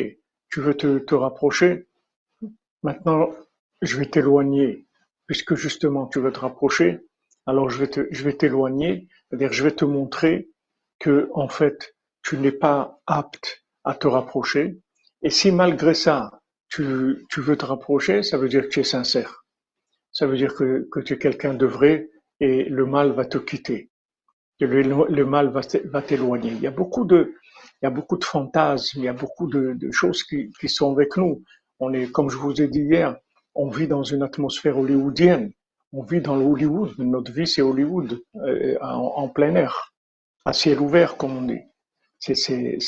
tu veux te rapprocher, maintenant, je vais t'éloigner. Puisque justement, tu veux te rapprocher, alors je vais t'éloigner. C'est-à-dire, je vais te montrer que, en fait, tu n'es pas apte à te rapprocher. Et si malgré ça, tu veux te rapprocher, ça veut dire que tu es sincère. Ça veut dire que tu es quelqu'un de vrai et le mal va te quitter. Et le mal va t'éloigner. Il y a beaucoup de fantasmes, il y a beaucoup de choses qui sont avec nous. On est, comme je vous ai dit hier, on vit dans une atmosphère hollywoodienne. On vit dans le Hollywood. Notre vie, c'est Hollywood, en plein air, à ciel ouvert, comme on dit. C'est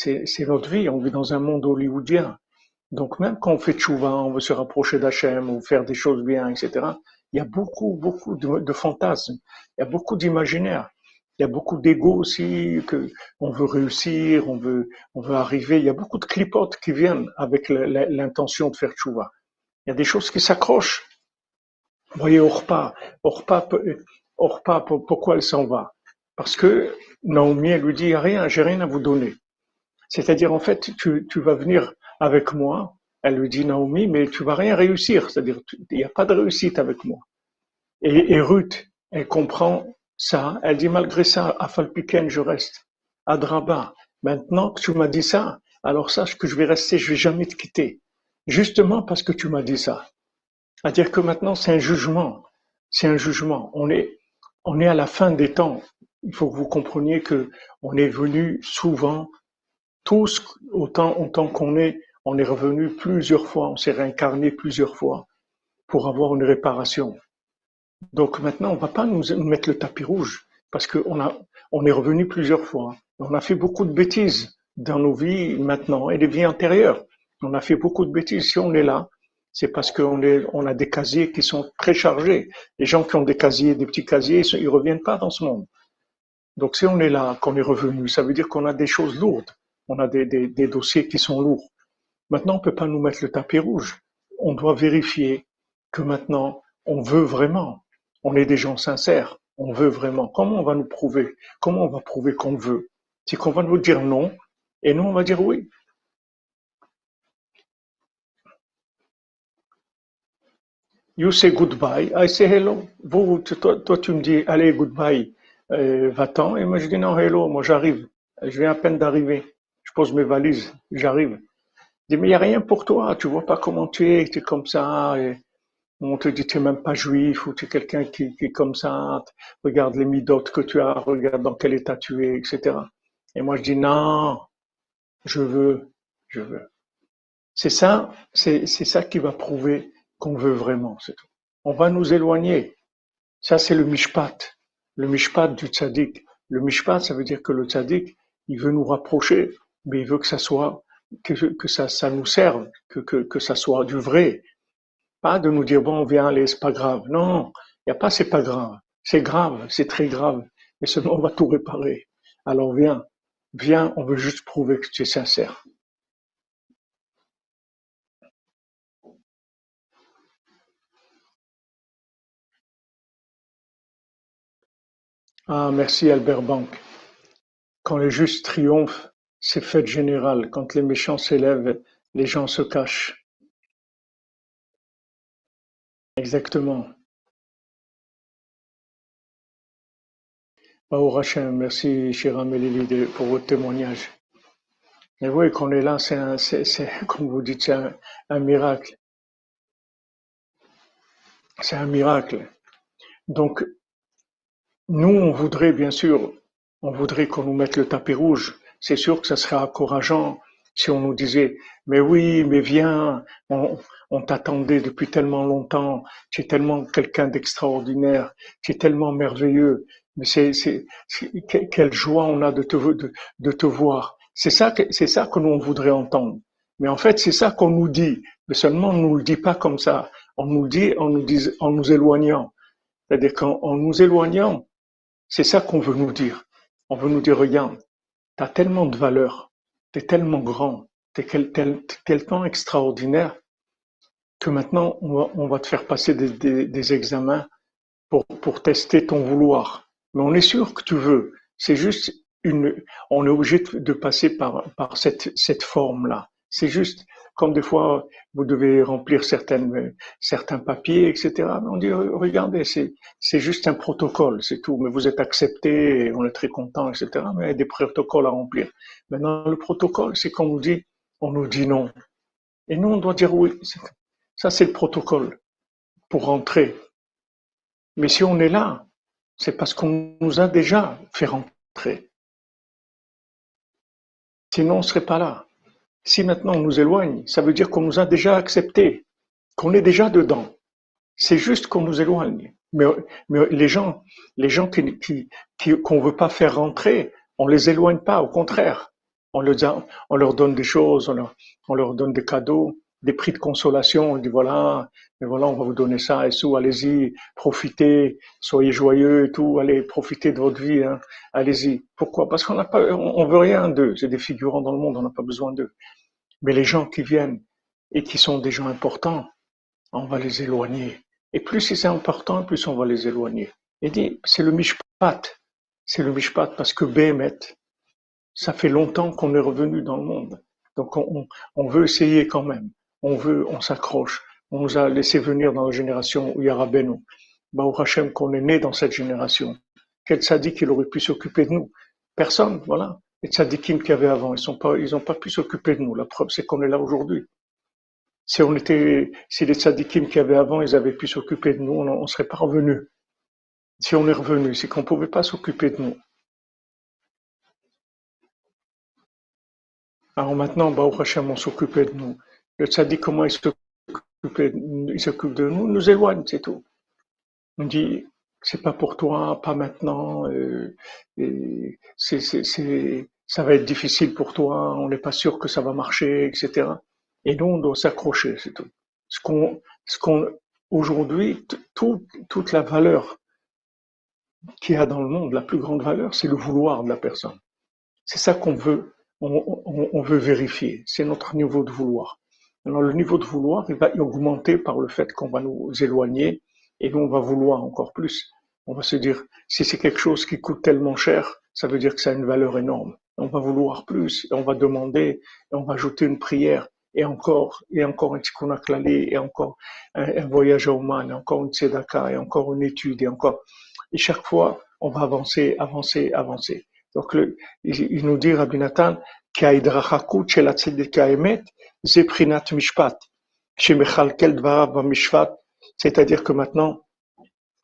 notre vie. On vit dans un monde hollywoodien. Donc même quand on fait tchouva, on veut se rapprocher d'Hachem, ou faire des choses bien, etc. Il y a beaucoup de fantasmes. Il y a beaucoup d'imaginaire. Il y a beaucoup d'ego aussi, que on veut réussir, on veut arriver. Il y a beaucoup de clipotes qui viennent avec l'intention de faire tchouva. Il y a des choses qui s'accrochent. Vous voyez, Orpa, Orpa, pourquoi elle s'en va? Parce que Naomi, elle lui dit, rien, j'ai rien à vous donner. C'est-à-dire, en fait, tu vas venir avec moi. Elle lui dit, Naomi, mais tu vas rien réussir. C'est-à-dire, il n'y a pas de réussite avec moi. Et Ruth, elle comprend ça. Elle dit, malgré ça, à Falpiken, je reste. À Draba. Maintenant que tu m'as dit ça, alors sache que je vais rester, je vais jamais te quitter. Justement parce que tu m'as dit ça. C'est-à-dire que maintenant, c'est un jugement. C'est un jugement. On est à la fin des temps. Il faut que vous compreniez que on est venu souvent, tous, autant on est revenu plusieurs fois, on s'est réincarné plusieurs fois pour avoir une réparation. Donc maintenant, on va pas nous mettre le tapis rouge parce on est revenu plusieurs fois. On a fait beaucoup de bêtises dans nos vies maintenant et les vies antérieures. On a fait beaucoup de bêtises. Si on est là, c'est parce on a des casiers qui sont très chargés. Les gens qui ont des casiers, des petits casiers, ils reviennent pas dans ce monde. Donc si on est là, qu'on est revenu, ça veut dire qu'on a des choses lourdes. On a des dossiers qui sont lourds. Maintenant, on peut pas nous mettre le tapis rouge. On doit vérifier que maintenant, on veut vraiment. On est des gens sincères. On veut vraiment. Comment on va nous prouver? Comment on va prouver qu'on veut? C'est qu'on va nous dire non, et nous, on va dire oui. You say goodbye, I say hello. Toi, tu me dis, allez, goodbye, va-t'en. Et moi, je dis non, hello, moi, j'arrive. Je viens à peine d'arriver. Je pose mes valises, j'arrive. Je dis, mais il n'y a rien pour toi, tu vois pas comment tu es comme ça. Et on te dit, tu n'es même pas juif, ou tu es quelqu'un qui est comme ça. Regarde les midotes que tu as, regarde dans quel état tu es, etc. Et moi, je dis, non, je veux, je veux. C'est ça qui va prouver qu'on veut vraiment, c'est tout. On va nous éloigner. Ça, c'est le mishpat du tzaddik. Le mishpat, ça veut dire que le tzaddik, il veut nous rapprocher, mais il veut que ça soit, que ça nous serve, que ça soit du vrai. Pas de nous dire, bon, viens, allez, c'est pas grave. Non, il n'y a pas, c'est pas grave. C'est grave, c'est très grave. Mais seulement, on va tout réparer. Alors viens, on veut juste prouver que tu es sincère. Ah, merci Albert Bank. Quand les justes triomphent, c'est fête générale. Quand les méchants s'élèvent, les gens se cachent. Exactement. Baruch Hashem, merci Shiram Elili pour votre témoignage. Et oui, qu'on est là, comme vous dites, c'est un miracle. C'est un miracle. Donc, nous, bien sûr, on voudrait qu'on nous mette le tapis rouge. C'est sûr que ça serait encourageant si on nous disait, mais oui, mais viens, on t'attendait depuis tellement longtemps, tu es tellement quelqu'un d'extraordinaire, tu es tellement merveilleux, mais quelle joie on a de te voir. C'est ça que nous on voudrait entendre. Mais en fait, c'est ça qu'on nous dit, mais seulement on nous le dit pas comme ça. On nous dit, en nous éloignant. C'est-à-dire qu'en nous éloignant, c'est ça qu'on veut nous dire. On veut nous dire, regarde, tu as tellement de valeur, tu es tellement grand, tu es tellement extraordinaire que maintenant, on va te faire passer des examens pour tester ton vouloir. Mais on est sûr que tu veux. C'est juste on est obligé de passer par cette forme-là. C'est juste comme des fois vous devez remplir certains papiers, etc. Mais on dit regardez, c'est juste un protocole, c'est tout. Mais vous êtes accepté, et on est très content, etc. Mais il y a des protocoles à remplir. Maintenant le protocole, c'est qu'on nous dit, on nous dit non, et nous on doit dire oui. Ça c'est le protocole pour rentrer. Mais si on est là, c'est parce qu'on nous a déjà fait rentrer. Sinon, on ne serait pas là. Si maintenant on nous éloigne, ça veut dire qu'on nous a déjà acceptés, qu'on est déjà dedans. C'est juste qu'on nous éloigne. Mais qu'on veut pas faire rentrer, on les éloigne pas, au contraire. On leur donne des choses, on leur donne des cadeaux, des prix de consolation. On dit voilà, mais voilà, on va vous donner ça et tout. Allez-y, profitez, soyez joyeux et tout. Allez, profitez de votre vie. Hein. Allez-y. Pourquoi? Parce qu'on n'a pas, on veut rien d'eux. C'est des figurants dans le monde, on n'a pas besoin d'eux. Mais les gens qui viennent et qui sont des gens importants, on va les éloigner. Et plus c'est important, plus on va les éloigner. Il dit, c'est le mishpat. C'est le mishpat parce que Béhémet, ça fait longtemps qu'on est revenu dans le monde. Donc on veut essayer quand même. On s'accroche. On nous a laissé venir dans la génération où il y a Rabbeinu. Baruch Hashem qu'on est né dans cette génération. Quel tzaddik il aurait pu s'occuper de nous? Personne, voilà. Les tzaddikim qu'il y avait avant, ils ont pas pu s'occuper de nous. La preuve, c'est qu'on est là aujourd'hui. Si les tzaddikim qu'il y avait avant, ils avaient pu s'occuper de nous, on serait pas revenus. Si on est revenu, c'est qu'on pouvait pas s'occuper de nous. Alors maintenant, Baruch Hashem, on s'occupait de nous. Le tzaddik, comment il s'occupe de nous, nous éloigne, c'est tout. On dit, c'est pas pour toi, pas maintenant, ça va être difficile pour toi, on n'est pas sûr que ça va marcher, etc. Et nous, on doit s'accrocher, c'est tout. Aujourd'hui, toute la valeur qu'il y a dans le monde, la plus grande valeur, c'est le vouloir de la personne. C'est ça qu'on veut, on veut vérifier. C'est notre niveau de vouloir. Alors, le niveau de vouloir, il va augmenter par le fait qu'on va nous éloigner et nous, on va vouloir encore plus. On va se dire, si c'est quelque chose qui coûte tellement cher, ça veut dire que ça a une valeur énorme. On va vouloir plus, et on va demander, et on va ajouter une prière, et encore un tikkun haklali, et encore un voyage à Oman, et encore une tzedaka, et encore une étude, et encore. Et chaque fois, on va avancer, avancer, avancer. Donc, il nous dit, Rabbi Nathan, qu'a'idrachakut shel hatzedek ha'emet, ze prinat mishpat, shemechalkel dvarav b'mishpat. C'est-à-dire que maintenant,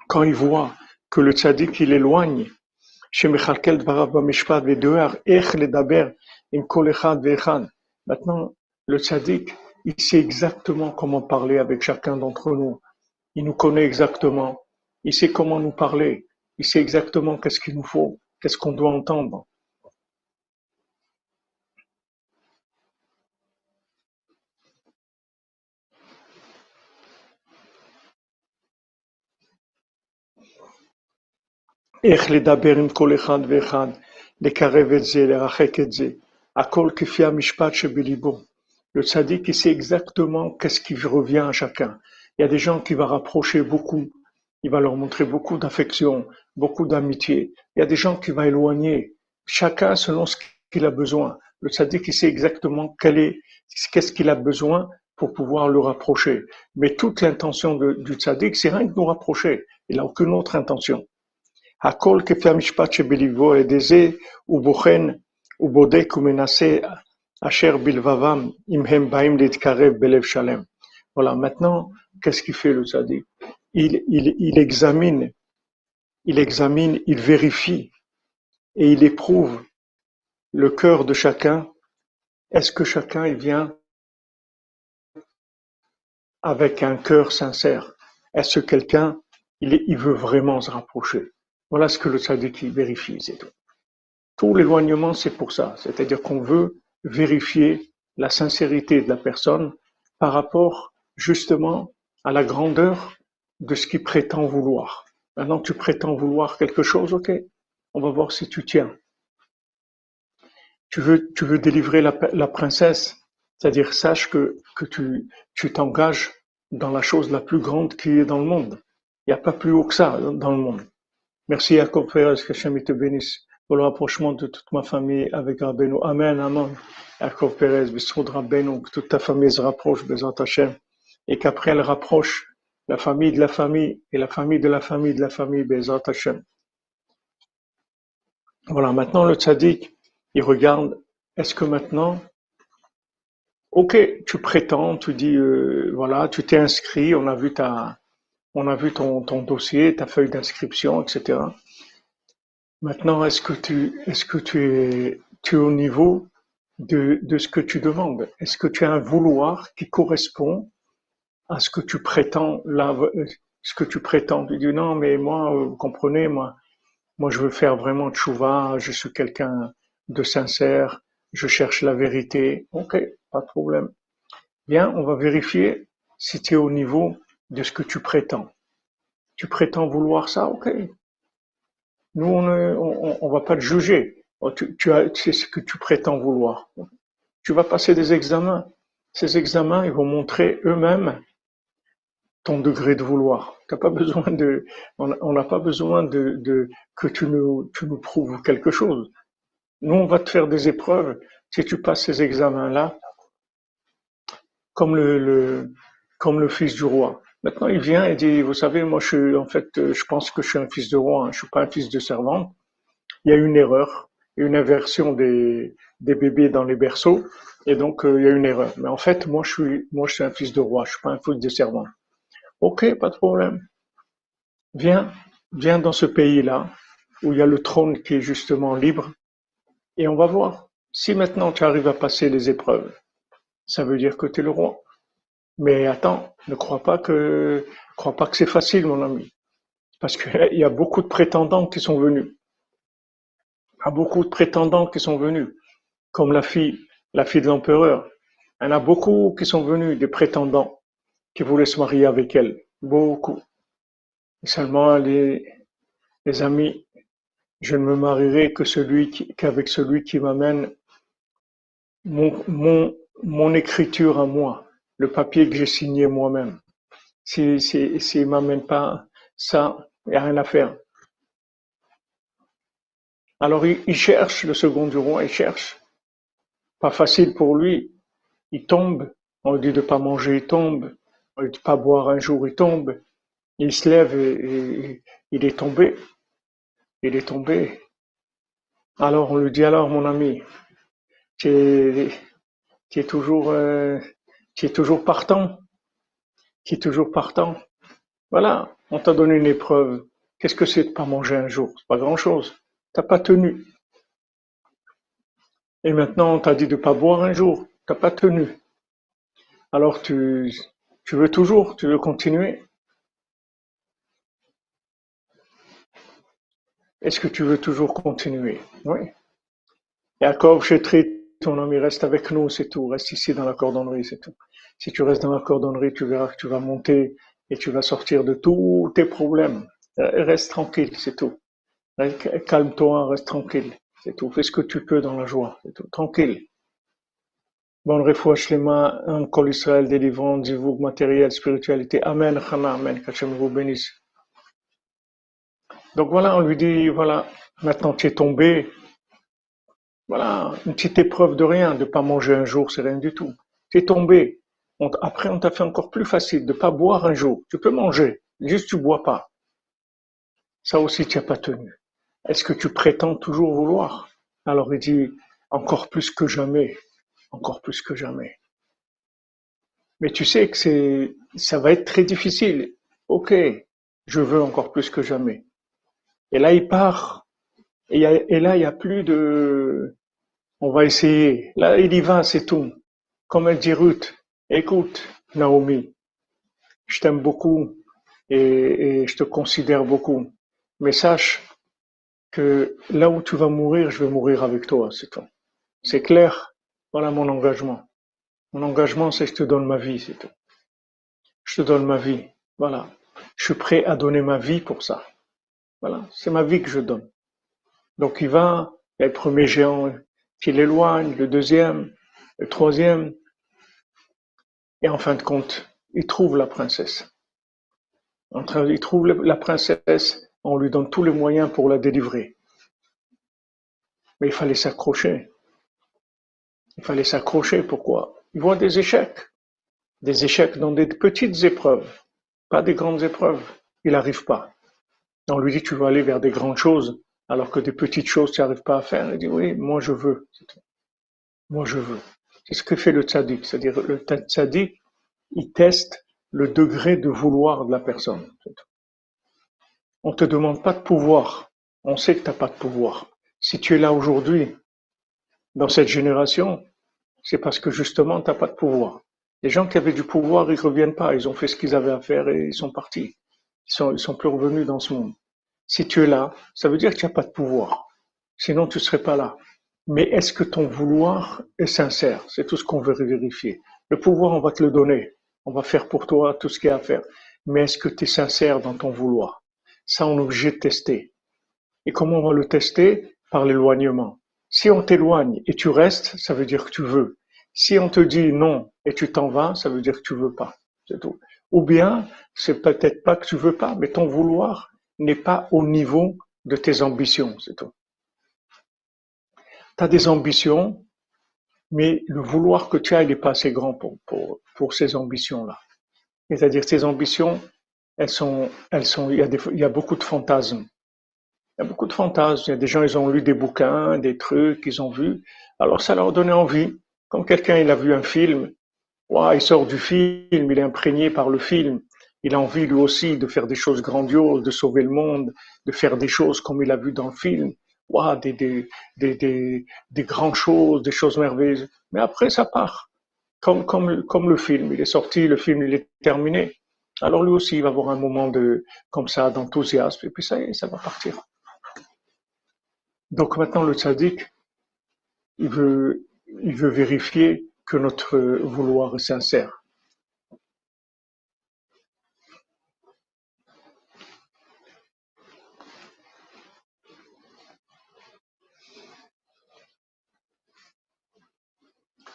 quand il voit que le tzaddik, il éloigne, maintenant, le tzaddik, il sait exactement comment parler avec chacun d'entre nous. Il nous connaît exactement. Il sait comment nous parler. Il sait exactement qu'est-ce qu'il nous faut, qu'est-ce qu'on doit entendre. איך לדבר עם כל אחד ואחד, לקרב את זה, לרחק את זה, הכל כפי המשפט שבליבו. Le tzaddik, il sait exactement qu'est-ce qui revient à chacun. Il y a des gens qui va rapprocher beaucoup, il va leur montrer beaucoup d'affection, beaucoup d'amitié. Il y a des gens qui va éloigner, chacun selon ce qu'il a besoin. Le tzaddik, il sait exactement qu'est-ce qu'il a besoin pour pouvoir le rapprocher. Mais toute l'intention du tzaddik, c'est rien que nous rapprocher. Il n'a aucune autre intention. הכל כפי המשפט שבליבו, על ידי זה הוא בוחן, הוא בודק ומנסה אשר בלבבם, אם הם באים להתקרב בלב שלם. Voilà, maintenant, qu'est-ce qu'il fait le tzaddik? Il examine, il vérifie et il éprouve le cœur de chacun. Est-ce que chacun il vient avec un cœur sincère? Est-ce que quelqu'un il veut vraiment se rapprocher? Voilà ce que le tzaddik vérifie, c'est tout. Tout l'éloignement, c'est pour ça. C'est-à-dire qu'on veut vérifier la sincérité de la personne par rapport justement à la grandeur de ce qu'il prétend vouloir. Maintenant, tu prétends vouloir quelque chose, ok. On va voir si tu tiens. Tu veux délivrer la princesse, c'est-à-dire sache que tu t'engages dans la chose la plus grande qui est dans le monde. Il n'y a pas plus haut que ça dans le monde. Merci Jacob Perez, que Hachem te bénisse pour le rapprochement de toute ma famille avec Rabbeinu. Amen, amen. Jacob Perez, Bissoud Rabbeinu, que toute ta famille se rapproche, Bezat Hachem, et qu'après elle rapproche la famille de la famille et la famille de la famille de la famille, Bezat Hachem. Voilà, maintenant le tzaddik, il regarde, est-ce que maintenant, ok, tu prétends, tu dis, voilà, tu t'es inscrit, on a vu ton dossier, ta feuille d'inscription, etc. Maintenant, est-ce que tu es au niveau de ce que tu demandes? Est-ce que tu as un vouloir qui correspond à ce que tu prétends là, ce que tu prétends? Tu dis non, mais moi, vous comprenez, moi, je veux faire vraiment tchouva, je suis quelqu'un de sincère, je cherche la vérité. Ok, pas de problème. Bien, on va vérifier si tu es au niveau de ce que tu prétends. Tu prétends vouloir ça, ok. Nous, on va pas te juger. C'est ce que tu prétends vouloir. Tu vas passer des examens. Ces examens, ils vont montrer eux-mêmes ton degré de vouloir. T'as pas besoin de, on n'a pas besoin que tu nous prouves quelque chose. Nous, on va te faire des épreuves. Si tu passes ces examens-là, comme comme le fils du roi. Maintenant, il vient et dit, vous savez, moi, en fait, je pense que je suis un fils de roi, hein, je suis pas un fils de servante. Il y a une erreur, une inversion des bébés dans les berceaux, et donc il y a une erreur. Mais en fait, moi, je suis un fils de roi, je suis pas un fils de servante. Ok, pas de problème. Viens, viens dans ce pays-là où il y a le trône qui est justement libre, et on va voir. Si maintenant tu arrives à passer les épreuves, ça veut dire que tu es le roi. Mais attends, ne crois pas que c'est facile, mon ami, parce qu'il y a beaucoup de prétendants qui sont venus. Il y a beaucoup de prétendants qui sont venus, comme la fille de l'empereur. Il y en a beaucoup qui sont venus, des prétendants, qui voulaient se marier avec elle. Beaucoup. Et seulement, les amis, je ne me marierai qu'avec celui qui m'amène mon écriture à moi, le papier que j'ai signé moi-même. S'il m'amène pas ça, il n'y a rien à faire. Alors il cherche, le second du roi, il cherche. Pas facile pour lui. Il tombe. On lui dit de pas manger, il tombe. On lui dit de pas boire un jour, il tombe. Il se lève et il est tombé. Il est tombé. Alors on lui dit alors mon ami, tu es, tu es toujours, tu es toujours partant. Tu es toujours partant. Voilà, on t'a donné une épreuve. Qu'est-ce que c'est de pas manger un jour? C'est pas grand-chose. T'as pas tenu. Et maintenant, on t'a dit de pas boire un jour. T'as pas tenu. Alors tu veux toujours, tu veux continuer. Est-ce que tu veux toujours continuer? Oui. Yaakov Chetrit, ton ami, reste avec nous, c'est tout. Reste ici dans la cordonnerie, c'est tout. Si tu restes dans la cordonnerie, tu verras que tu vas monter et tu vas sortir de tous tes problèmes. Reste tranquille, c'est tout. Calme-toi, reste tranquille. C'est tout. Fais ce que tu peux dans la joie. C'est tout. Tranquille. Bonne refouach lema, un col Israël, délivrance, divoug, matériel, spiritualité. Amen, Chana, Amen. Qu'Hachem vous bénisse. Donc voilà, on lui dit, voilà, maintenant tu es tombé. Voilà, une petite épreuve de rien, de pas manger un jour, c'est rien du tout. Tu es tombé. Après, on t'a fait encore plus facile de pas boire un jour. Tu peux manger, juste tu bois pas. Ça aussi, tu n'as pas tenu. Est-ce que tu prétends toujours vouloir? Alors il dit, encore plus que jamais, encore plus que jamais. Mais tu sais que ça va être très difficile. Ok, je veux encore plus que jamais. Et là, il part. Et là, il n'y a plus de, on va essayer. Là, il y va, c'est tout. Comme elle dit Ruth, écoute, Naomi, je t'aime beaucoup et je te considère beaucoup. Mais sache que là où tu vas mourir, je vais mourir avec toi, c'est tout. C'est clair? Voilà mon engagement. Mon engagement, c'est que je te donne ma vie, c'est tout. Je te donne ma vie. Voilà. Je suis prêt à donner ma vie pour ça. Voilà. C'est ma vie que je donne. Donc il va, il y a le premier géant qui l'éloigne, le deuxième, le troisième, et en fin de compte, il trouve la princesse. Il trouve la princesse, on lui donne tous les moyens pour la délivrer. Mais il fallait s'accrocher. Il fallait s'accrocher, pourquoi? Il voit des échecs. Des échecs dans des petites épreuves, pas des grandes épreuves. Il n'arrive pas. On lui dit, tu vas aller vers des grandes choses, alors que des petites choses, tu n'arrives pas à faire. Il dit, oui, moi je veux. Moi je veux. C'est ce que fait le tzaddik. C'est-à-dire, le tzaddik, il teste le degré de vouloir de la personne. On te demande pas de pouvoir. On sait que tu n'as pas de pouvoir. Si tu es là aujourd'hui, dans cette génération, c'est parce que justement, tu n'as pas de pouvoir. Les gens qui avaient du pouvoir, ils reviennent pas. Ils ont fait ce qu'ils avaient à faire et ils sont partis. Ils sont plus revenus dans ce monde. Si tu es là, ça veut dire que tu n'as pas de pouvoir. Sinon, tu serais pas là. Mais est-ce que ton vouloir est sincère? C'est tout ce qu'on veut vérifier. Le pouvoir, on va te le donner. On va faire pour toi tout ce qu'il y a à faire. Mais est-ce que tu es sincère dans ton vouloir? Ça, on est obligé de tester. Et comment on va le tester? Par l'éloignement. Si on t'éloigne et tu restes, ça veut dire que tu veux. Si on te dit non et tu t'en vas, ça veut dire que tu veux pas. C'est tout. Ou bien, c'est peut-être pas que tu veux pas, mais ton vouloir n'est pas au niveau de tes ambitions, c'est tout. Tu as des ambitions, mais le vouloir que tu as, il n'est pas assez grand pour ces ambitions-là. C'est-à-dire, ces ambitions, il y a beaucoup de fantasmes. Il y a beaucoup de fantasmes. Il y a des gens, ils ont lu des bouquins, des trucs, ils ont vu. Alors, ça leur donnait envie. Comme quelqu'un, il a vu un film, ouah, il sort du film, il est imprégné par le film. Il a envie lui aussi de faire des choses grandioses, de sauver le monde, de faire des choses comme il a vu dans le film. Ouah, des grandes choses, des choses merveilleuses. Mais après, ça part. Comme le film. Il est sorti, le film, il est terminé. Alors lui aussi, il va avoir un moment comme ça, d'enthousiasme. Et puis ça y est, ça va partir. Donc maintenant, le tzaddik, il veut vérifier que notre vouloir est sincère.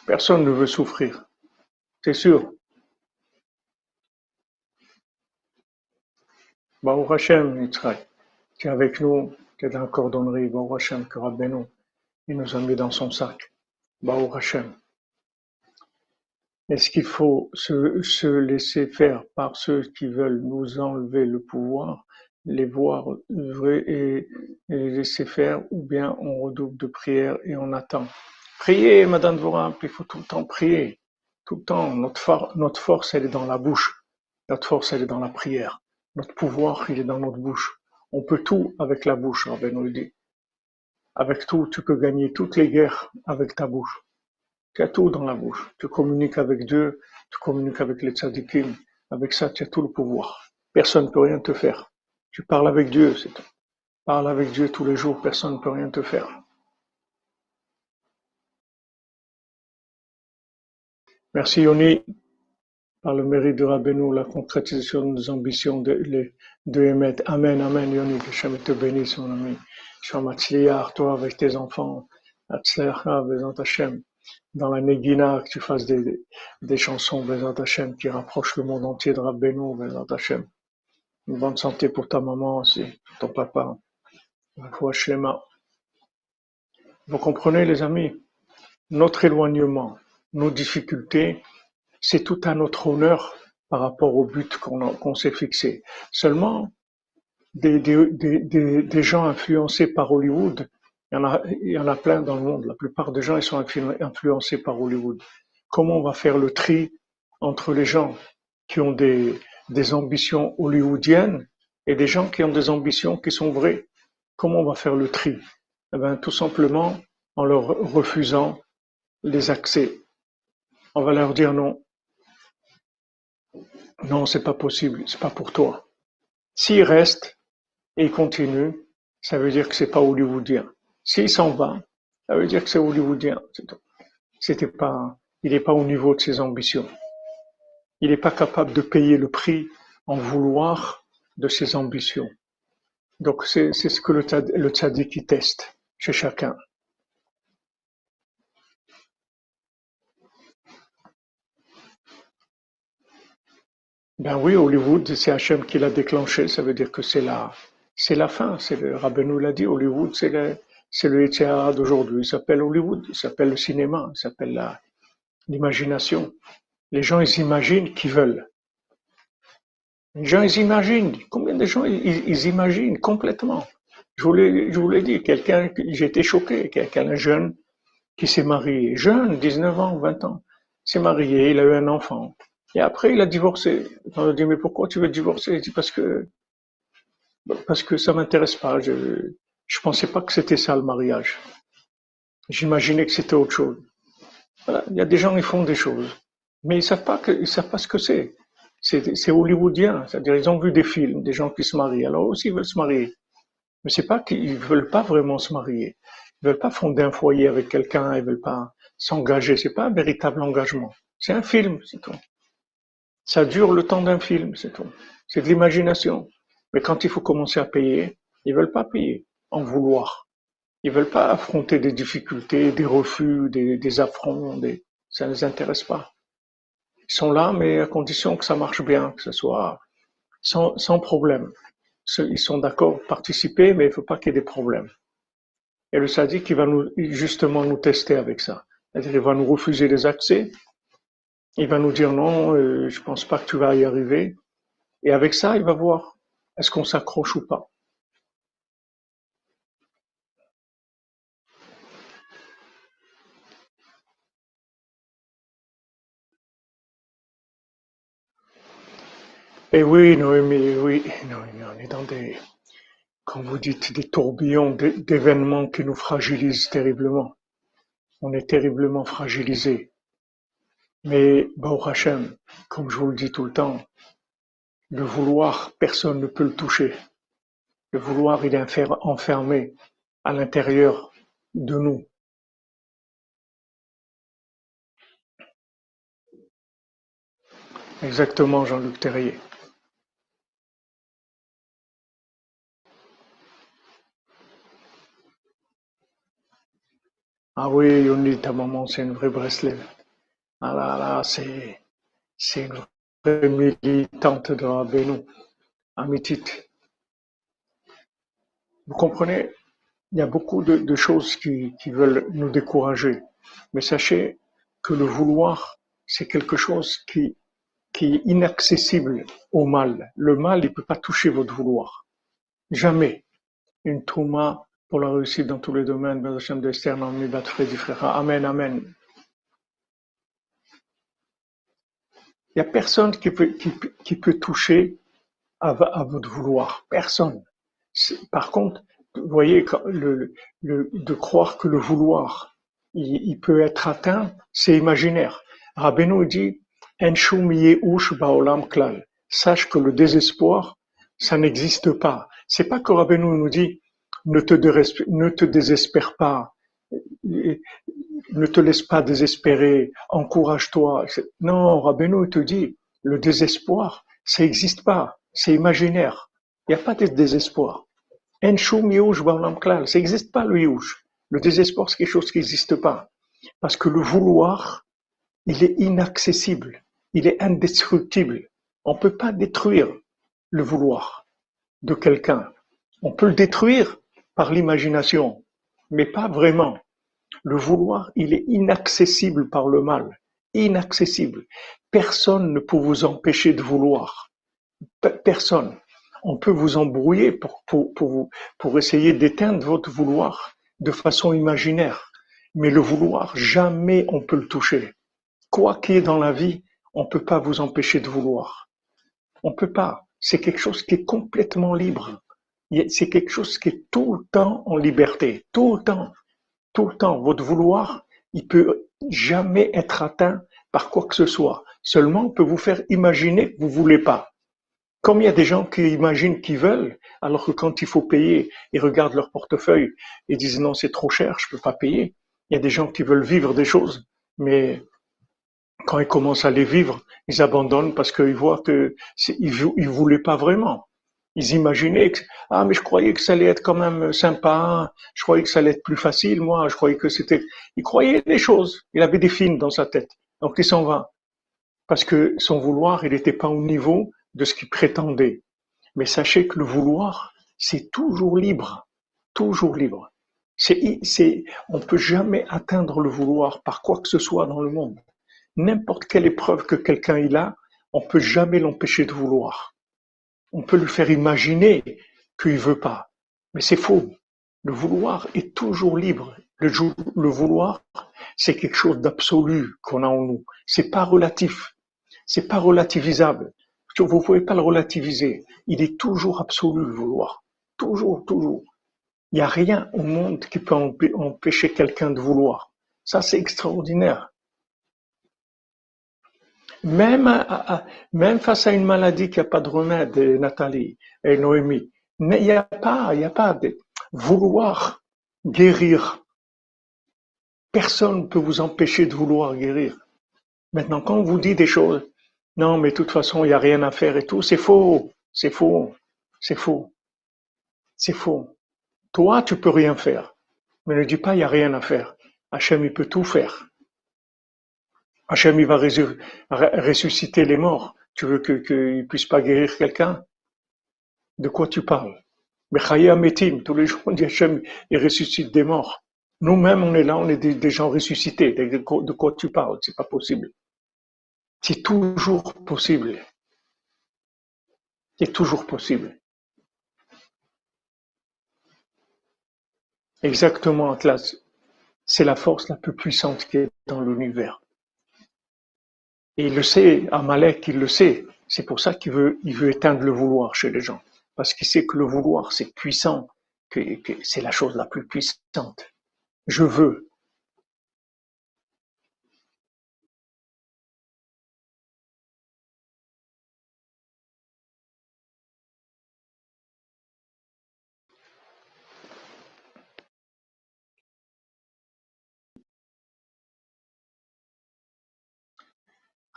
Personne ne veut souffrir, c'est sûr. Baruch Hashem, Yitzhak, tu es avec nous, tu es dans la cordonnerie. Baruch Hashem, que Rabbeinu, il nous a mis dans son sac. Baruch Hashem. Est-ce qu'il faut se laisser faire par ceux qui veulent nous enlever le pouvoir, les voir œuvrer et les laisser faire, ou bien on redouble de prière et on attend? Priez, Madame Dvorah, il faut tout le temps prier. Tout le temps. Notre force, elle est dans la bouche. Notre force, elle est dans la prière. Notre pouvoir, il est dans notre bouche. On peut tout avec la bouche, Rabbi nous le dit. Avec tout, tu peux gagner toutes les guerres avec ta bouche. Tu as tout dans la bouche. Tu communiques avec Dieu, tu communiques avec les tzadikim. Avec ça, tu as tout le pouvoir. Personne ne peut rien te faire. Tu parles avec Dieu, c'est tout. Parle avec Dieu tous les jours, personne ne peut rien te faire. Merci Yoni, par le mérite de Rabbeinu, la concrétisation de nos ambitions de émettre. Amen, amen Yoni, que Shem te bénisse mon ami. Shem Hatzliach, toi avec tes enfants, Hatzliach, Bezant Hashem. Dans la Negina, que tu fasses des chansons, Bezat Hashem, qui rapprochent le monde entier de Rabbeinu, Bezat Hashem. Une bonne santé pour ta maman aussi, ton papa. Vous comprenez, les amis, notre éloignement, nos difficultés, c'est tout à notre honneur par rapport au but qu'on s'est fixé. Seulement, des gens influencés par Hollywood, il y en a plein dans le monde. La plupart des gens, ils sont influencés par Hollywood. Comment on va faire le tri entre les gens qui ont des ambitions hollywoodiennes et des gens qui ont des ambitions qui sont vraies? Comment on va faire le tri? Eh bien, tout simplement en leur refusant les accès. On va leur dire non. Non, c'est pas possible, c'est pas pour toi. S'ils restent et ils continuent, ça veut dire que c'est pas hollywoodien. S'il s'en va, ça veut dire que c'est hollywoodien. Il n'est pas au niveau de ses ambitions. Il n'est pas capable de payer le prix en vouloir de ses ambitions. Donc c'est ce que le tzaddik teste chez chacun. Ben oui, Hollywood, c'est Hachem qui l'a déclenché, ça veut dire que c'est la fin. Rabbeinu l'a dit, Hollywood, c'est le Yetzer Hara d'aujourd'hui. Il s'appelle Hollywood, il s'appelle le cinéma, il s'appelle l'imagination. Les gens, ils imaginent qu'ils veulent. Les gens, ils imaginent. Combien de gens, ils imaginent complètement. Je vous l'ai dit, j'ai été choqué, quelqu'un jeune qui s'est marié, jeune, 19 ans, 20 ans, s'est marié, il a eu un enfant. Et après, il a divorcé. On a dit, mais pourquoi tu veux divorcer? Il dit, parce que ça m'intéresse pas. Je pensais pas que c'était ça le mariage. J'imaginais que c'était autre chose. Voilà. Il y a des gens qui font des choses, mais ils savent pas ce que c'est. C'est hollywoodien. C'est-à-dire, ils ont vu des films, des gens qui se marient. Alors aussi, ils veulent se marier. Mais c'est pas qu'ils veulent pas vraiment se marier. Ils veulent pas fonder un foyer avec quelqu'un. Ils veulent pas s'engager. C'est pas un véritable engagement. C'est un film, c'est tout. Ça dure le temps d'un film, c'est tout. C'est de l'imagination. Mais quand il faut commencer à payer, ils veulent pas payer, en vouloir. Ils veulent pas affronter des difficultés, des refus, des affronts, ça ne les intéresse pas. Ils sont là, mais à condition que ça marche bien, que ce soit sans problème. Ils sont d'accord de participer, mais il ne faut pas qu'il y ait des problèmes. Et le sadique, il va justement nous tester avec ça. C'est-à-dire, il va nous refuser les accès, il va nous dire non, je pense pas que tu vas y arriver. Et avec ça, il va voir est-ce qu'on s'accroche ou pas. Et oui, Noémie, oui, Noémie, on est dans comme vous dites, des tourbillons d'événements qui nous fragilisent terriblement. On est terriblement fragilisés. Mais, Baruch Hashem, comme je vous le dis tout le temps, le vouloir, personne ne peut le toucher. Le vouloir, il est enfermé à l'intérieur de nous. Exactement, Jean-Luc Terrier. Ah oui, Yoni, ta maman, c'est une vraie Breslave. Ah là là, c'est une vraie militante de Rabbeinu, Amitit. Vous comprenez, il y a beaucoup de choses qui veulent nous décourager. Mais sachez que le vouloir, c'est quelque chose qui est inaccessible au mal. Le mal, il ne peut pas toucher votre vouloir. Jamais. Une touma pour la réussite dans tous les domaines. Bez Hashem d'Esther, Naomi, Bat Fredi, frère. Amen, amen. Il n'y a personne qui peut toucher à votre vouloir. Personne. Par contre, vous voyez, de croire que le vouloir, il peut être atteint, c'est imaginaire. Rabbeinu dit, En shum yehush ba'olam klal. Sache que le désespoir, ça n'existe pas. C'est pas que Rabbeinu nous dit, ne te désespère pas, ne te laisse pas désespérer, encourage-toi. Non, Rabbeinu te dit, le désespoir, ça n'existe pas, c'est imaginaire. Il n'y a pas de désespoir. En shum yush ba'olam klal, ça n'existe pas le yush. Le désespoir, c'est quelque chose qui n'existe pas. Parce que le vouloir, il est inaccessible, il est indestructible. On ne peut pas détruire le vouloir de quelqu'un. On peut le détruire par l'imagination, mais pas vraiment. Le vouloir, il est inaccessible par le mal. Inaccessible. Personne ne peut vous empêcher de vouloir. Personne. On peut vous embrouiller pour essayer d'éteindre votre vouloir de façon imaginaire. Mais le vouloir, jamais on peut le toucher. Quoi qu'il y ait dans la vie, on ne peut pas vous empêcher de vouloir. On ne peut pas. C'est quelque chose qui est complètement libre. C'est quelque chose qui est tout le temps en liberté. Tout le temps. Tout le temps. Votre vouloir, il peut jamais être atteint par quoi que ce soit. Seulement, on peut vous faire imaginer que vous voulez pas. Comme il y a des gens qui imaginent qu'ils veulent, alors que quand il faut payer, ils regardent leur portefeuille et disent non, c'est trop cher, je peux pas payer. Il y a des gens qui veulent vivre des choses, mais quand ils commencent à les vivre, ils abandonnent parce qu'ils voient que ils voulaient pas vraiment. Ils imaginaient que ah mais je croyais que ça allait être quand même sympa, je croyais que ça allait être plus facile, moi, je croyais que c'était. Il croyait des choses. Il avait des films dans sa tête, donc il s'en va parce que son vouloir, il n'était pas au niveau de ce qu'il prétendait. Mais sachez que le vouloir, c'est toujours libre, toujours libre. On peut jamais atteindre le vouloir par quoi que ce soit dans le monde. N'importe quelle épreuve que quelqu'un il a, on peut jamais l'empêcher de vouloir. On peut lui faire imaginer qu'il veut pas, mais c'est faux. Le vouloir est toujours libre. Le vouloir, c'est quelque chose d'absolu qu'on a en nous. C'est pas relatif. C'est pas relativisable. Vous pouvez pas le relativiser. Il est toujours absolu, le vouloir. Toujours, toujours. Il n'y a rien au monde qui peut empêcher quelqu'un de vouloir. Ça, c'est extraordinaire. Même face à une maladie qui n'a pas de remède, Nathalie et Noémie, il y a pas de vouloir guérir. Personne ne peut vous empêcher de vouloir guérir. Maintenant, quand on vous dit des choses, non, mais de toute façon, il n'y a rien à faire et tout, c'est faux, c'est faux, c'est faux, c'est faux. Toi, tu peux rien faire. Mais ne dis pas, il n'y a rien à faire. Hachem, il peut tout faire. Hachem, il va ressusciter les morts. Tu veux qu'il puisse pas guérir quelqu'un? De quoi tu parles? Mais Chaya Metim, tous les jours, on dit Hachem, il ressuscite des morts. Nous-mêmes, on est là, on est des gens ressuscités. De quoi tu parles? C'est pas possible. C'est toujours possible. C'est toujours possible. Exactement, Atlas. C'est la force la plus puissante qui est dans l'univers. Et il le sait, Amalek, il le sait. C'est pour ça qu'il veut éteindre le vouloir chez les gens. Parce qu'il sait que le vouloir, c'est puissant, que c'est la chose la plus puissante. Je veux.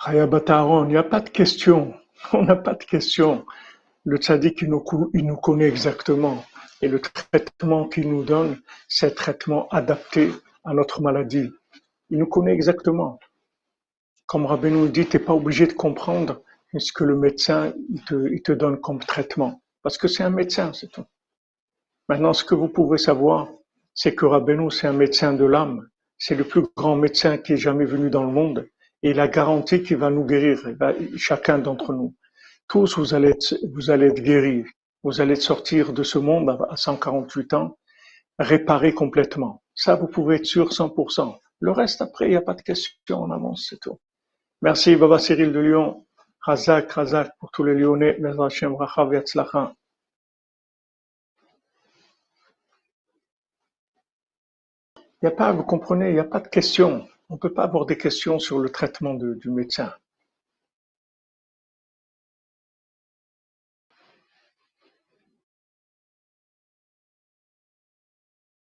Hayabataron, il n'y a pas de question. On n'a pas de question. Le tzaddik, il nous connaît exactement. Et le traitement qu'il nous donne, c'est un traitement adapté à notre maladie. Il nous connaît exactement. Comme Rabbeinu nous dit, tu n'es pas obligé de comprendre ce que le médecin il te donne comme traitement. Parce que c'est un médecin, c'est tout. Maintenant, ce que vous pouvez savoir, c'est que Rabbeinu, c'est un médecin de l'âme. C'est le plus grand médecin qui est jamais venu dans le monde. Et il a garanti qu'il va nous guérir, chacun d'entre nous. Tous, vous allez être guéris. Vous allez sortir de ce monde à 148 ans, réparé complètement. Ça, vous pouvez être sûr 100%. Le reste, après, il n'y a pas de question, on avance, c'est tout. Merci, Baba Cyril de Lyon. Razak, Razak pour tous les Lyonnais. Bezrat Hashem, Bracha v'Yatzlacha. Il y a pas, vous comprenez, il n'y a pas de question. On ne peut pas avoir des questions sur le traitement du médecin.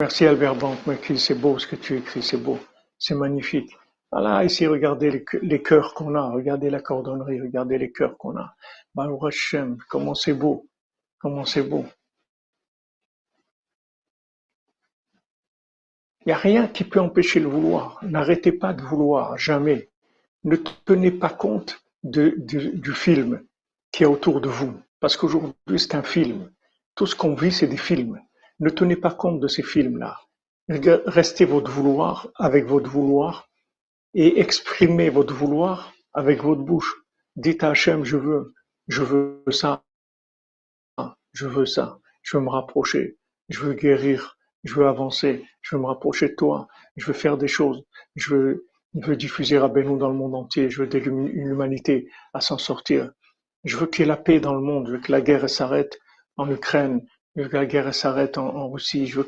Merci Albert Banque, c'est beau ce que tu écris, c'est beau, c'est magnifique. Voilà, ici, regardez les cœurs qu'on a, regardez la cordonnerie, regardez les cœurs qu'on a. Baruch Hashem, comment c'est beau, comment c'est beau. Il n'y a rien qui peut empêcher le vouloir. N'arrêtez pas de vouloir, jamais. Ne tenez pas compte du film qui est autour de vous. Parce qu'aujourd'hui, c'est un film. Tout ce qu'on vit, c'est des films. Ne tenez pas compte de ces films-là. Restez votre vouloir avec votre vouloir et exprimez votre vouloir avec votre bouche. Dites à Hachem, je veux ça, je veux ça, je veux me rapprocher, je veux guérir, je veux avancer, je veux me rapprocher de toi, je veux faire des choses, je veux diffuser Rabbeinu dans le monde entier, je veux aider l'humanité à s'en sortir. Je veux qu'il y ait la paix dans le monde, je veux que la guerre s'arrête en Ukraine, je veux que la guerre s'arrête en Russie, je veux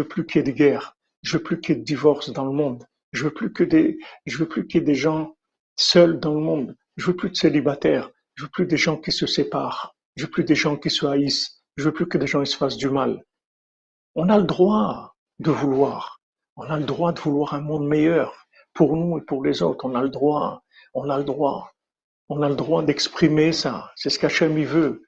plus qu'il y ait de guerre, je veux plus qu'il y ait de divorce dans le monde, je veux plus qu'il y ait des gens seuls dans le monde, je veux plus de célibataires, je veux plus des gens qui se séparent, je veux plus des gens qui se haïssent, je veux plus que des gens ils se fassent du mal. On a le droit de vouloir, on a le droit de vouloir un monde meilleur pour nous et pour les autres, on a le droit, on a le droit. On a le droit d'exprimer ça. C'est ce qu'Hachem il veut.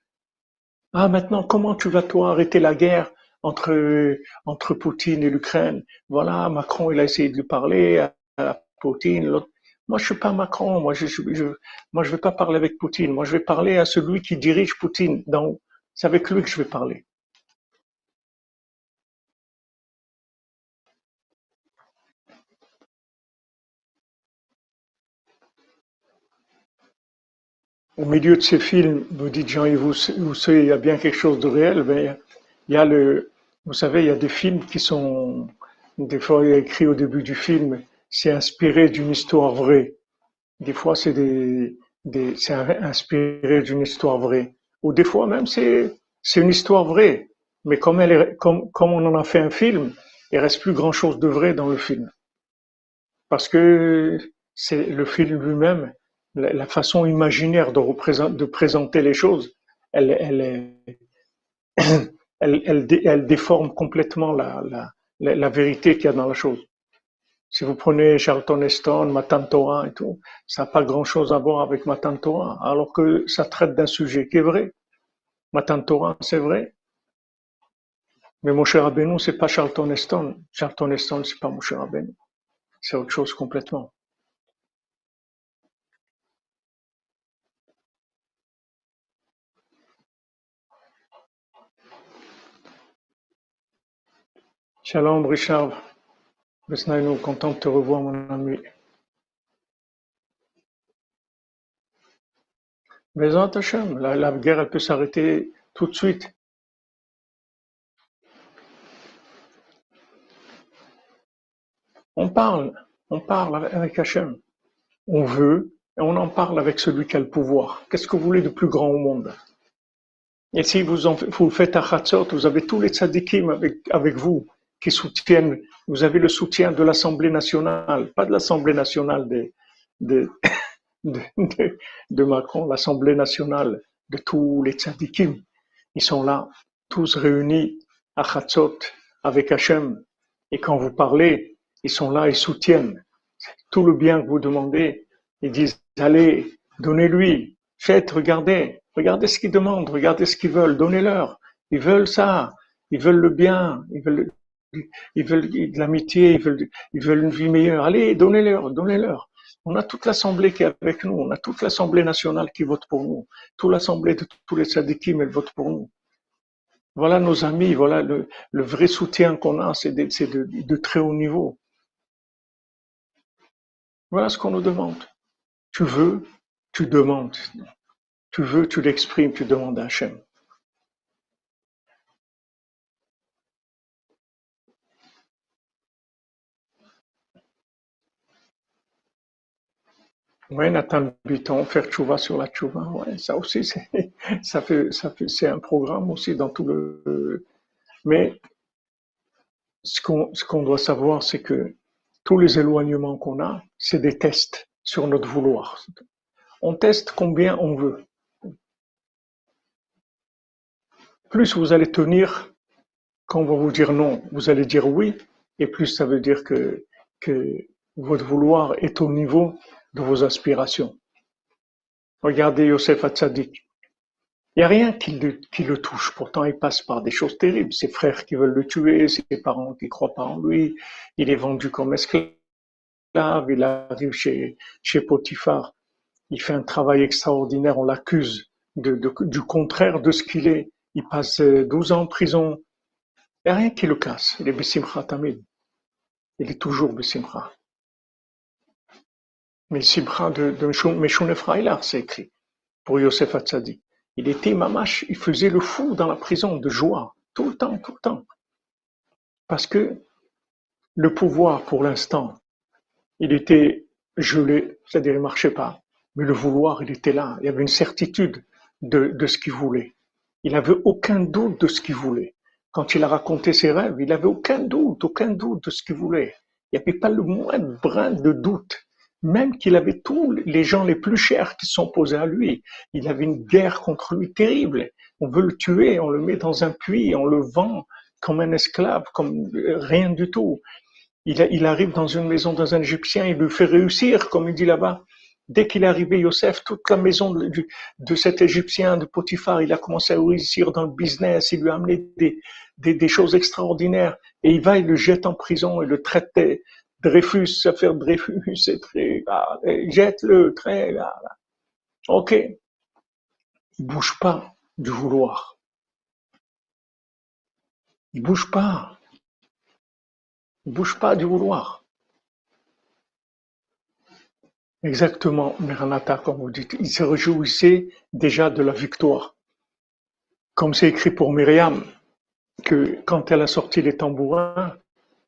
Ah, maintenant, comment tu vas toi arrêter la guerre entre Poutine et l'Ukraine? Voilà, Macron, il a essayé de lui parler à Poutine. L'autre. Moi, je suis pas Macron. Moi, je vais pas parler avec Poutine. Moi, je vais parler à celui qui dirige Poutine d'en haut. C'est avec lui que je vais parler. Au milieu de ces films, vous dites Jean-Yves, vous savez, il y a bien quelque chose de réel, mais il y a vous savez, il y a des films qui sont, des fois, il y a écrit au début du film, c'est inspiré d'une histoire vraie. Des fois, c'est inspiré d'une histoire vraie. Ou des fois même, c'est une histoire vraie. Mais comme on en a fait un film, il reste plus grand chose de vrai dans le film. Parce que c'est le film lui-même, la façon imaginaire de présenter les choses, elle, elle, elle déforme complètement la vérité qu'il y a dans la chose. Si vous prenez Charlton Heston, Matan Torah et tout, ça n'a pas grand-chose à voir avec Matan Torah, alors que ça traite d'un sujet qui est vrai. Matan Torah, c'est vrai, mais Moshe Rabbeinu, c'est pas Charlton Heston. Charlton Heston, c'est pas Moshe Rabbeinu. C'est autre chose complètement. Shalom Richard, Besnaïnou, content de te revoir mon ami. Bezat Hashem, la guerre elle peut s'arrêter tout de suite. On parle, on parle avec Hashem. On veut et on en parle avec celui qui a le pouvoir. Qu'est-ce que vous voulez de plus grand au monde? Et si vous faites à Chatzot, vous avez tous les tzadikim avec vous qui soutiennent. Vous avez le soutien de l'Assemblée nationale, pas de l'Assemblée nationale de, de Macron, l'Assemblée nationale de tous les tzadikim. Ils sont là, tous réunis à Chatzot avec Hachem. Et quand vous parlez, ils sont là, ils soutiennent tout le bien que vous demandez. Ils disent, allez, donnez-lui, faites, regardez ce qu'ils demandent, regardez ce qu'ils veulent, donnez-leur. Ils veulent ça, ils veulent le bien, ils veulent de l'amitié, ils veulent une vie meilleure. Allez, donnez-leur. On a toute l'Assemblée qui est avec nous, on a toute l'Assemblée nationale qui vote pour nous, toute l'Assemblée de tous les tzadikim, elle vote pour nous. Voilà nos amis, voilà le vrai soutien qu'on a, c'est de très haut niveau. Voilà ce qu'on nous demande. Tu veux, tu demandes. Tu veux, tu l'exprimes, tu demandes à Hachem. Ouais, Nathan Bitton, faire tchouva sur la tchouva, ouais, ça aussi, c'est un programme aussi dans tout mais ce qu'on doit savoir, c'est que tous les éloignements qu'on a, c'est des tests sur notre vouloir. On teste combien on veut. Plus vous allez tenir, quand on va vous dire non, vous allez dire oui, et plus ça veut dire que votre vouloir est au niveau de vos aspirations. Regardez Yosef Hatzadik. Il n'y a rien qui le touche. Pourtant, il passe par des choses terribles. Ses frères qui veulent le tuer, ses parents qui ne croient pas en lui. Il est vendu comme esclave. Il arrive chez Potiphar. Il fait un travail extraordinaire. On l'accuse du contraire de ce qu'il est. Il passe 12 ans en prison. Il n'y a rien qui le casse. Il est Bessimcha Tamid. Il est toujours Bessimcha. Mais Simcha de Meshon Ephraïla, c'est écrit pour Yosef Hatzadik. Il était mamash, il faisait le fou dans la prison de joie, tout le temps. Parce que le pouvoir, pour l'instant, il était gelé, c'est-à-dire il ne marchait pas. Mais le vouloir, il était là. Il y avait une certitude de ce qu'il voulait. Il n'avait aucun doute de ce qu'il voulait. Quand il a raconté ses rêves, il n'avait aucun doute de ce qu'il voulait. Il n'y avait pas le moindre brin de doute. Même qu'il avait tous les gens les plus chers qui sont posés à lui. Il avait une guerre contre lui terrible. On veut le tuer, on le met dans un puits, on le vend comme un esclave, comme rien du tout. Il arrive dans une maison dans un Égyptien, il lui fait réussir, comme il dit là-bas. Dès qu'il est arrivé, Yosef, toute la maison de cet Égyptien, de Potiphar, il a commencé à réussir dans le business, il lui a amené des choses extraordinaires. Et il va, il le jette en prison, il le traite Dreyfus, affaire Dreyfus, c'est très, jette-le, très, ok. Il bouge pas du vouloir. Il bouge pas. Il bouge pas du vouloir. Exactement, Meranata, comme vous dites. Il se réjouissait déjà de la victoire. Comme c'est écrit pour Myriam, que quand elle a sorti les tambourins,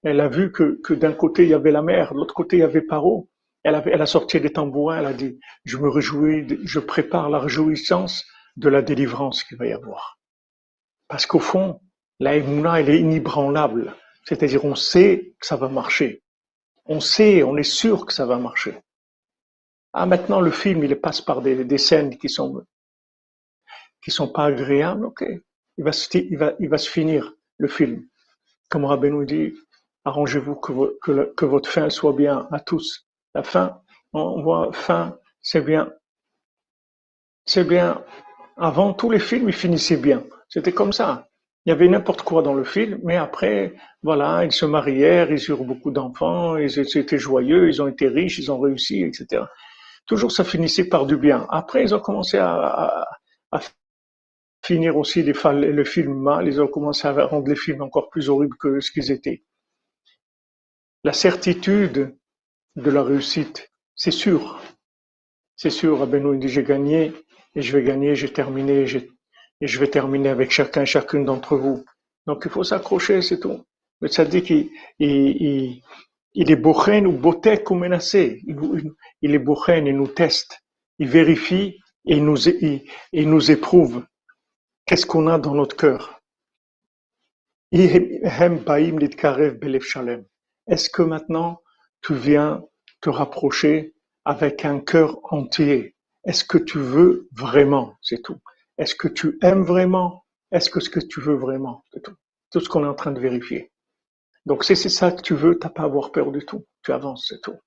elle a vu que d'un côté il y avait la mer, de l'autre côté il y avait Paro. Elle a sorti les tambourins, elle a dit, je me réjouis, je prépare la réjouissance de la délivrance qu'il va y avoir. Parce qu'au fond, la Emouna, elle est inébranlable. C'est-à-dire, on sait que ça va marcher. On sait, on est sûr que ça va marcher. Ah, maintenant, le film, il passe par des scènes qui sont pas agréables, ok. Il va se finir, le film. Comme Rabbeinu dit, arrangez-vous que votre fin soit bien à tous. La fin, on voit, fin, c'est bien. C'est bien. Avant, tous les films, ils finissaient bien. C'était comme ça. Il y avait n'importe quoi dans le film, mais après, voilà, ils se marièrent, ils eurent beaucoup d'enfants, ils étaient joyeux, ils ont été riches, ils ont réussi, etc. Toujours, ça finissait par du bien. Après, ils ont commencé à finir aussi le film mal, ils ont commencé à rendre les films encore plus horribles que ce qu'ils étaient. La certitude de la réussite, c'est sûr. C'est sûr, Rabbeinu il dit j'ai gagné et je vais gagner, j'ai terminé et je vais terminer avec chacun et chacune d'entre vous. Donc il faut s'accrocher, c'est tout. Le tzaddik, il est bochen ou botek ou menacé. Il est bochen, il nous teste, il vérifie et il nous éprouve. Qu'est-ce qu'on a dans notre cœur? Est-ce que maintenant tu viens te rapprocher avec un cœur entier? Est-ce que tu veux vraiment? C'est tout. Est-ce que tu aimes vraiment? Est-ce que ce que tu veux vraiment? C'est tout. Tout ce qu'on est en train de vérifier. Donc si c'est ça que tu veux, t'as pas à avoir peur du tout. Tu avances, c'est tout.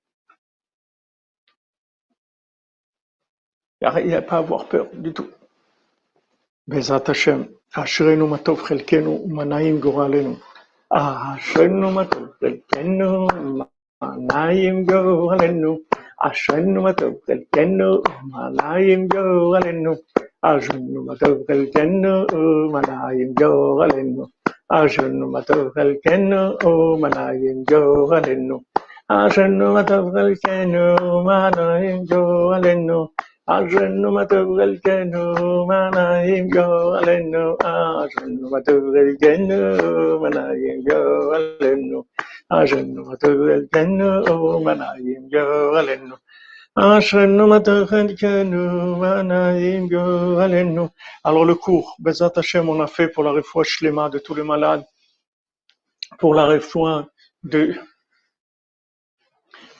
Il n'y a pas à avoir peur du tout. בעזרת השם, אשרינו מה טוב חלקנו ומה נעים גורלנו. אשרינו מה טוב חלקנו ומה נעים גורלנו. אשרינו מה טוב חלקנו ומה נעים גורלנו. אשרינו מה טוב חלקנו ומה נעים גורלנו. אשרינו מה טוב חלקנו ומה נעים גורלנו. אשרינו מה טוב חלקנו ומה נעים גורלנו. אשרינו מה טוב חלקנו, מה נעים גורלנו. אשרינו מה טוב חלקנו, מה נעים גורלנו. אשרינו מה טוב חלקנו, מה נעים גורלנו. אשרינו מה טוב חלקנו, מה נעים גורלנו. Alors le cours, Bezat Hashem, on a fait pour la refoua shlema de tous les malades, pour la refoua de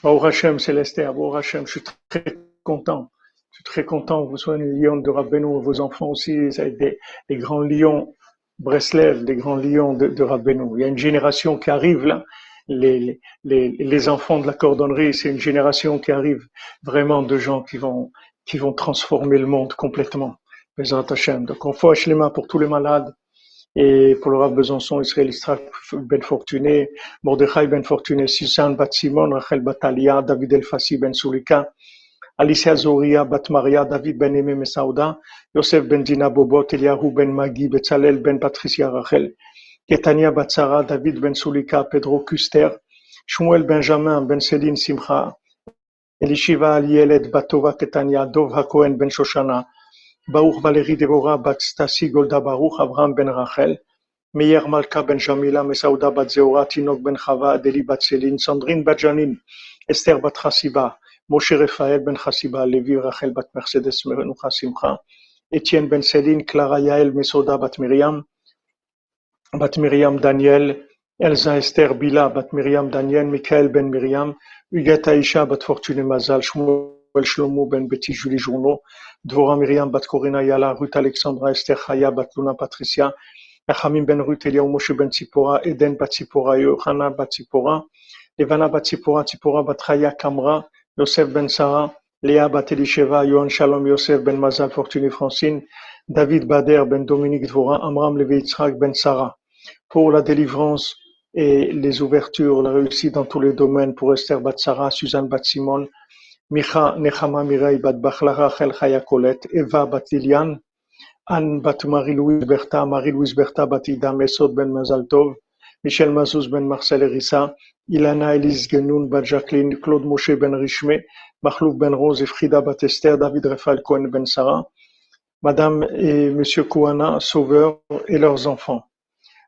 Baruch Hashem, Célestin, Baruch Hashem, je suis très content. Je suis très content que vous soyez les lions de Rabbeinu, vos enfants aussi, des grands lions Breslev, des grands lions de Rabbeinu. Il y a une génération qui arrive là, les enfants de la cordonnerie, c'est une génération qui arrive vraiment de gens qui vont transformer le monde complètement. Bezrat Hashem. Donc on fait Shlema pour tous les malades et pour le Rav Besançon, Israël Isaac Ben Fortuné, Mordechai Ben Fortuné, Suzanne Bat Simon, Rachel Batalia, David Elfassi Ben Soulika, Alicia Zoria, Bat Maria, David Ben Aimé Mesauda, Yosef Ben Dina Bobot, Eliyahu Ben Magi, Betzalel Ben Patricia Rachel, Ketania Bat Sarah, David Ben Soulika, Pedro Custer, Shmuel Benjamin Ben Céline Simcha, Elishiva Alieled Batova Ketania, Dov Hakohen Ben Shoshana, Baruch Valérie Devorah Bat Stasi Golda Baruch, Abraham Ben Rachel, Meir Malka Ben Jamila, Mesauda Bat Zeora, Tinok Ben Chava, Adeli Bat Céline, Sandrine Bat Janine, Esther Bat Chassiba, Moshe Raphaël Ben Chassiba, Lévi Rachel Bat Mercedes Menucha Simcha, Étienne Ben Céline, Clara Yael Mesoda Bat Miriam Daniel, Elsa Esther Bila Bat Miriam Daniel, Michael Ben Miriam, Huguette Aïcha Bat Fortuné Mazal, Shmuel Shlomo Ben Betty Julie Journeau, Dvora Miriam Bat Corina Yala, Ruth Alexandra Esther Chaya Bat Luna Patricia, Achamim Ben Ruth Eliaou Moshe Ben Tzipora, Eden Bat Tzipora, Yohana Bat Tzipora, Levana Bat Tzipora, Tzipora Bat Chaya Kamra, Yosef Ben Sarah, Léa Bat Elisheva, Yohan Shalom Yosef Ben Mazal Fortuné Francine, David Bader Ben Dominique Dvora, Amram Levi Yitzhak Ben Sarah. Pour la délivrance et les ouvertures, la réussite dans tous les domaines, pour Esther Bat Sarah, Suzanne Bat Simon, Micha Nechama Mireille Bat Bachla, Rachel Chaya Colette, Eva Bat Liliane, Anne Bat Marie-Louise Bertha Bat Ida Mesod Ben Mazal Tov, Michel Mazouz Ben Marcel Erissa, Ilana Elise Genoun Bat Jacqueline, Claude Moshe Ben Richmé, Mahlouf Ben Rose et Frida Bat Esther, David Raphaël Cohen Ben Sarah, Madame et Monsieur Kouana, Sauveur et leurs enfants.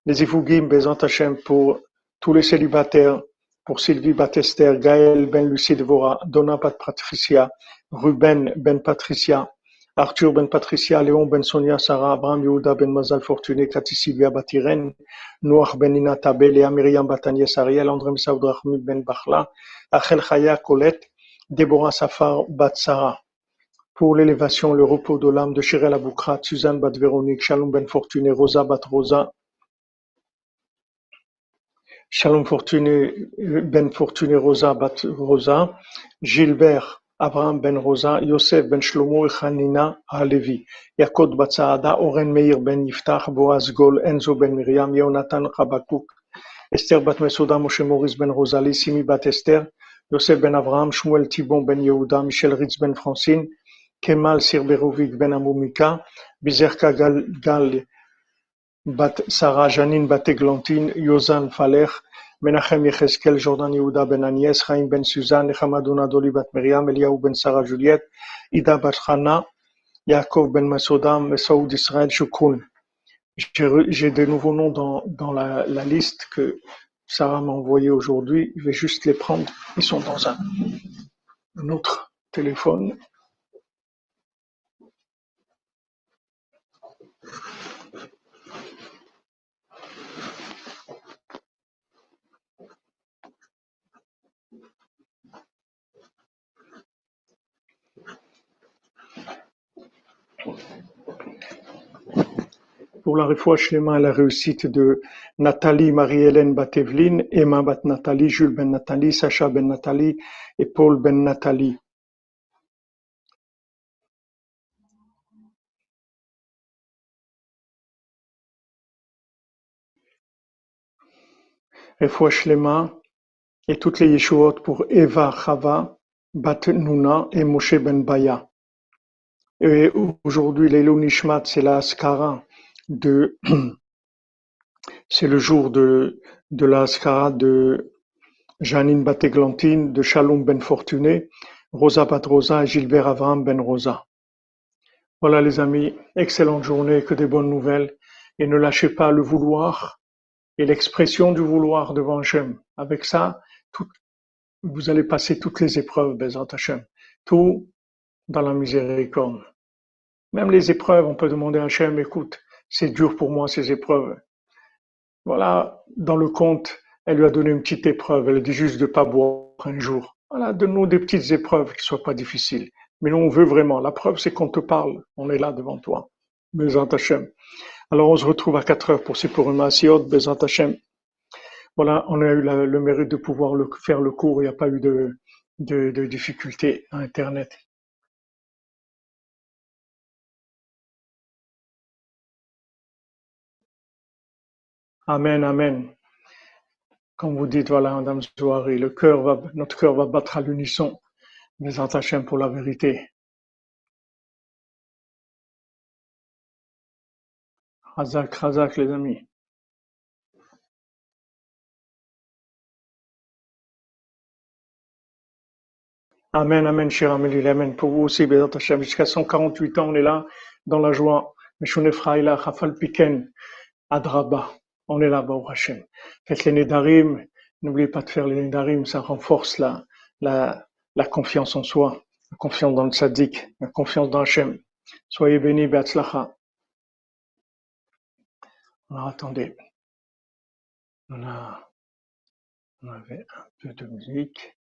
Les Ifougim Bezant Hashem pour tous les célibataires, pour Sylvie Bat Esther, Gaël Ben Lucie Devora, Donna Bat Patricia, Ruben Ben Patricia, Arthur Ben Patricia, Léon Ben Sonia, Sarah, Abraham Yehuda Ben Mazal Fortuné, Cathy Sylvia Bat Irène, Noach Ben Nina Tabé, Léa Myriam Bat Agnès Ariel, André Saoud Rahmi Ben Bachla, Achel Chaya Colette, Déborah Safar Bat Sarah. Pour l'élévation, le repos de l'âme de Shirel Aboukrat, Suzanne Bat Véronique, Shalom Ben Fortuné, Rosa Bat Rosa, Shalom Fortuné Ben Fortuné Rosa Bat Rosa, Gilbert Abraham Ben Rosa, Yosef Ben Shlomo Hanina Alevi, Yakod Bat Saada, Oren Meir Ben Yiftach, Boaz Gol, Enzo Ben Miriam, Yonatan Chabakouk, Esther Bat Mesoda, Moshe Maurice Ben Rosalie, Simi Bat Esther, Yosef Ben Abraham, Shmuel Thibon Ben Yehuda, Michel Ritz Ben Francine, Kemal Sirberovic Ben Amoumika, Bizerka Gal Bat Sarah, Janine Bat Eglantine, Yozan Falech, Menachem Yecheskel, Jordan Yehuda ben Agnès, Chaim ben Suzanne, Nechama Dona Doli bat Miriam, Eliaou ben Sarah Juliette, Ida bat Chana, Yaakov ben Masodam, Saoud Israël Shukun. J'ai des nouveaux noms dans la liste que Sarah m'a envoyé aujourd'hui. Je vais juste les prendre. Ils sont dans un autre téléphone. Pour la refoua shlema et la réussite de Nathalie Marie-Hélène Bat-Evelyne, Emma Bat-Nathalie, Jules Ben Nathalie, Sacha Ben Nathalie et Paul Ben Nathalie. Refoua shlema et toutes les yeshuot pour Eva Chava Bat Nuna et Moshe Ben Baya. Et aujourd'hui, l'Elou Nishmat, c'est la Askara de c'est le jour de la Askara de Janine Bat-Églantine, de Shalom Ben Fortuné, Rosa Bat Rosa et Gilbert Avraham Ben Rosa. Voilà les amis, excellente journée, que des bonnes nouvelles, et ne lâchez pas le vouloir et l'expression du vouloir devant Hachem. Avec ça, vous allez passer toutes les épreuves, Bezrat Hachem, tout dans la miséricorde. Même les épreuves, on peut demander à Hachem, écoute, c'est dur pour moi ces épreuves. Voilà, dans le conte, elle lui a donné une petite épreuve, elle dit juste de ne pas boire un jour. Voilà, donne-nous des petites épreuves qui ne soient pas difficiles. Mais nous, on veut vraiment. La preuve, c'est qu'on te parle. On est là devant toi. Bezrat Hachem. Alors, on se retrouve à 4 heures pour Sipurim Maasiot, Bezrat Hachem. Voilà, on a eu le mérite de pouvoir faire le cours. Il n'y a pas eu de difficultés à Internet. Amen, amen. Comme vous dites, voilà, Madame Zouari, notre cœur va battre à l'unisson. Bezrat Hachem pour la vérité. Razak, Razak, les amis. Amen, amen, cher Amélie, amen. Pour vous aussi, Bezrat Hachem. Jusqu'à 148 ans, on est là, dans la joie. Meshune Fraïla, Chafal Piken, Adraba. On est là, Baruch Hachem. Faites les Nedarim. N'oubliez pas de faire les Nedarim. Ça renforce la confiance en soi, la confiance dans le Tzaddik, la confiance dans Hachem. Soyez bénis, Be'atzlacha. Alors, attendez. On avait un peu de musique.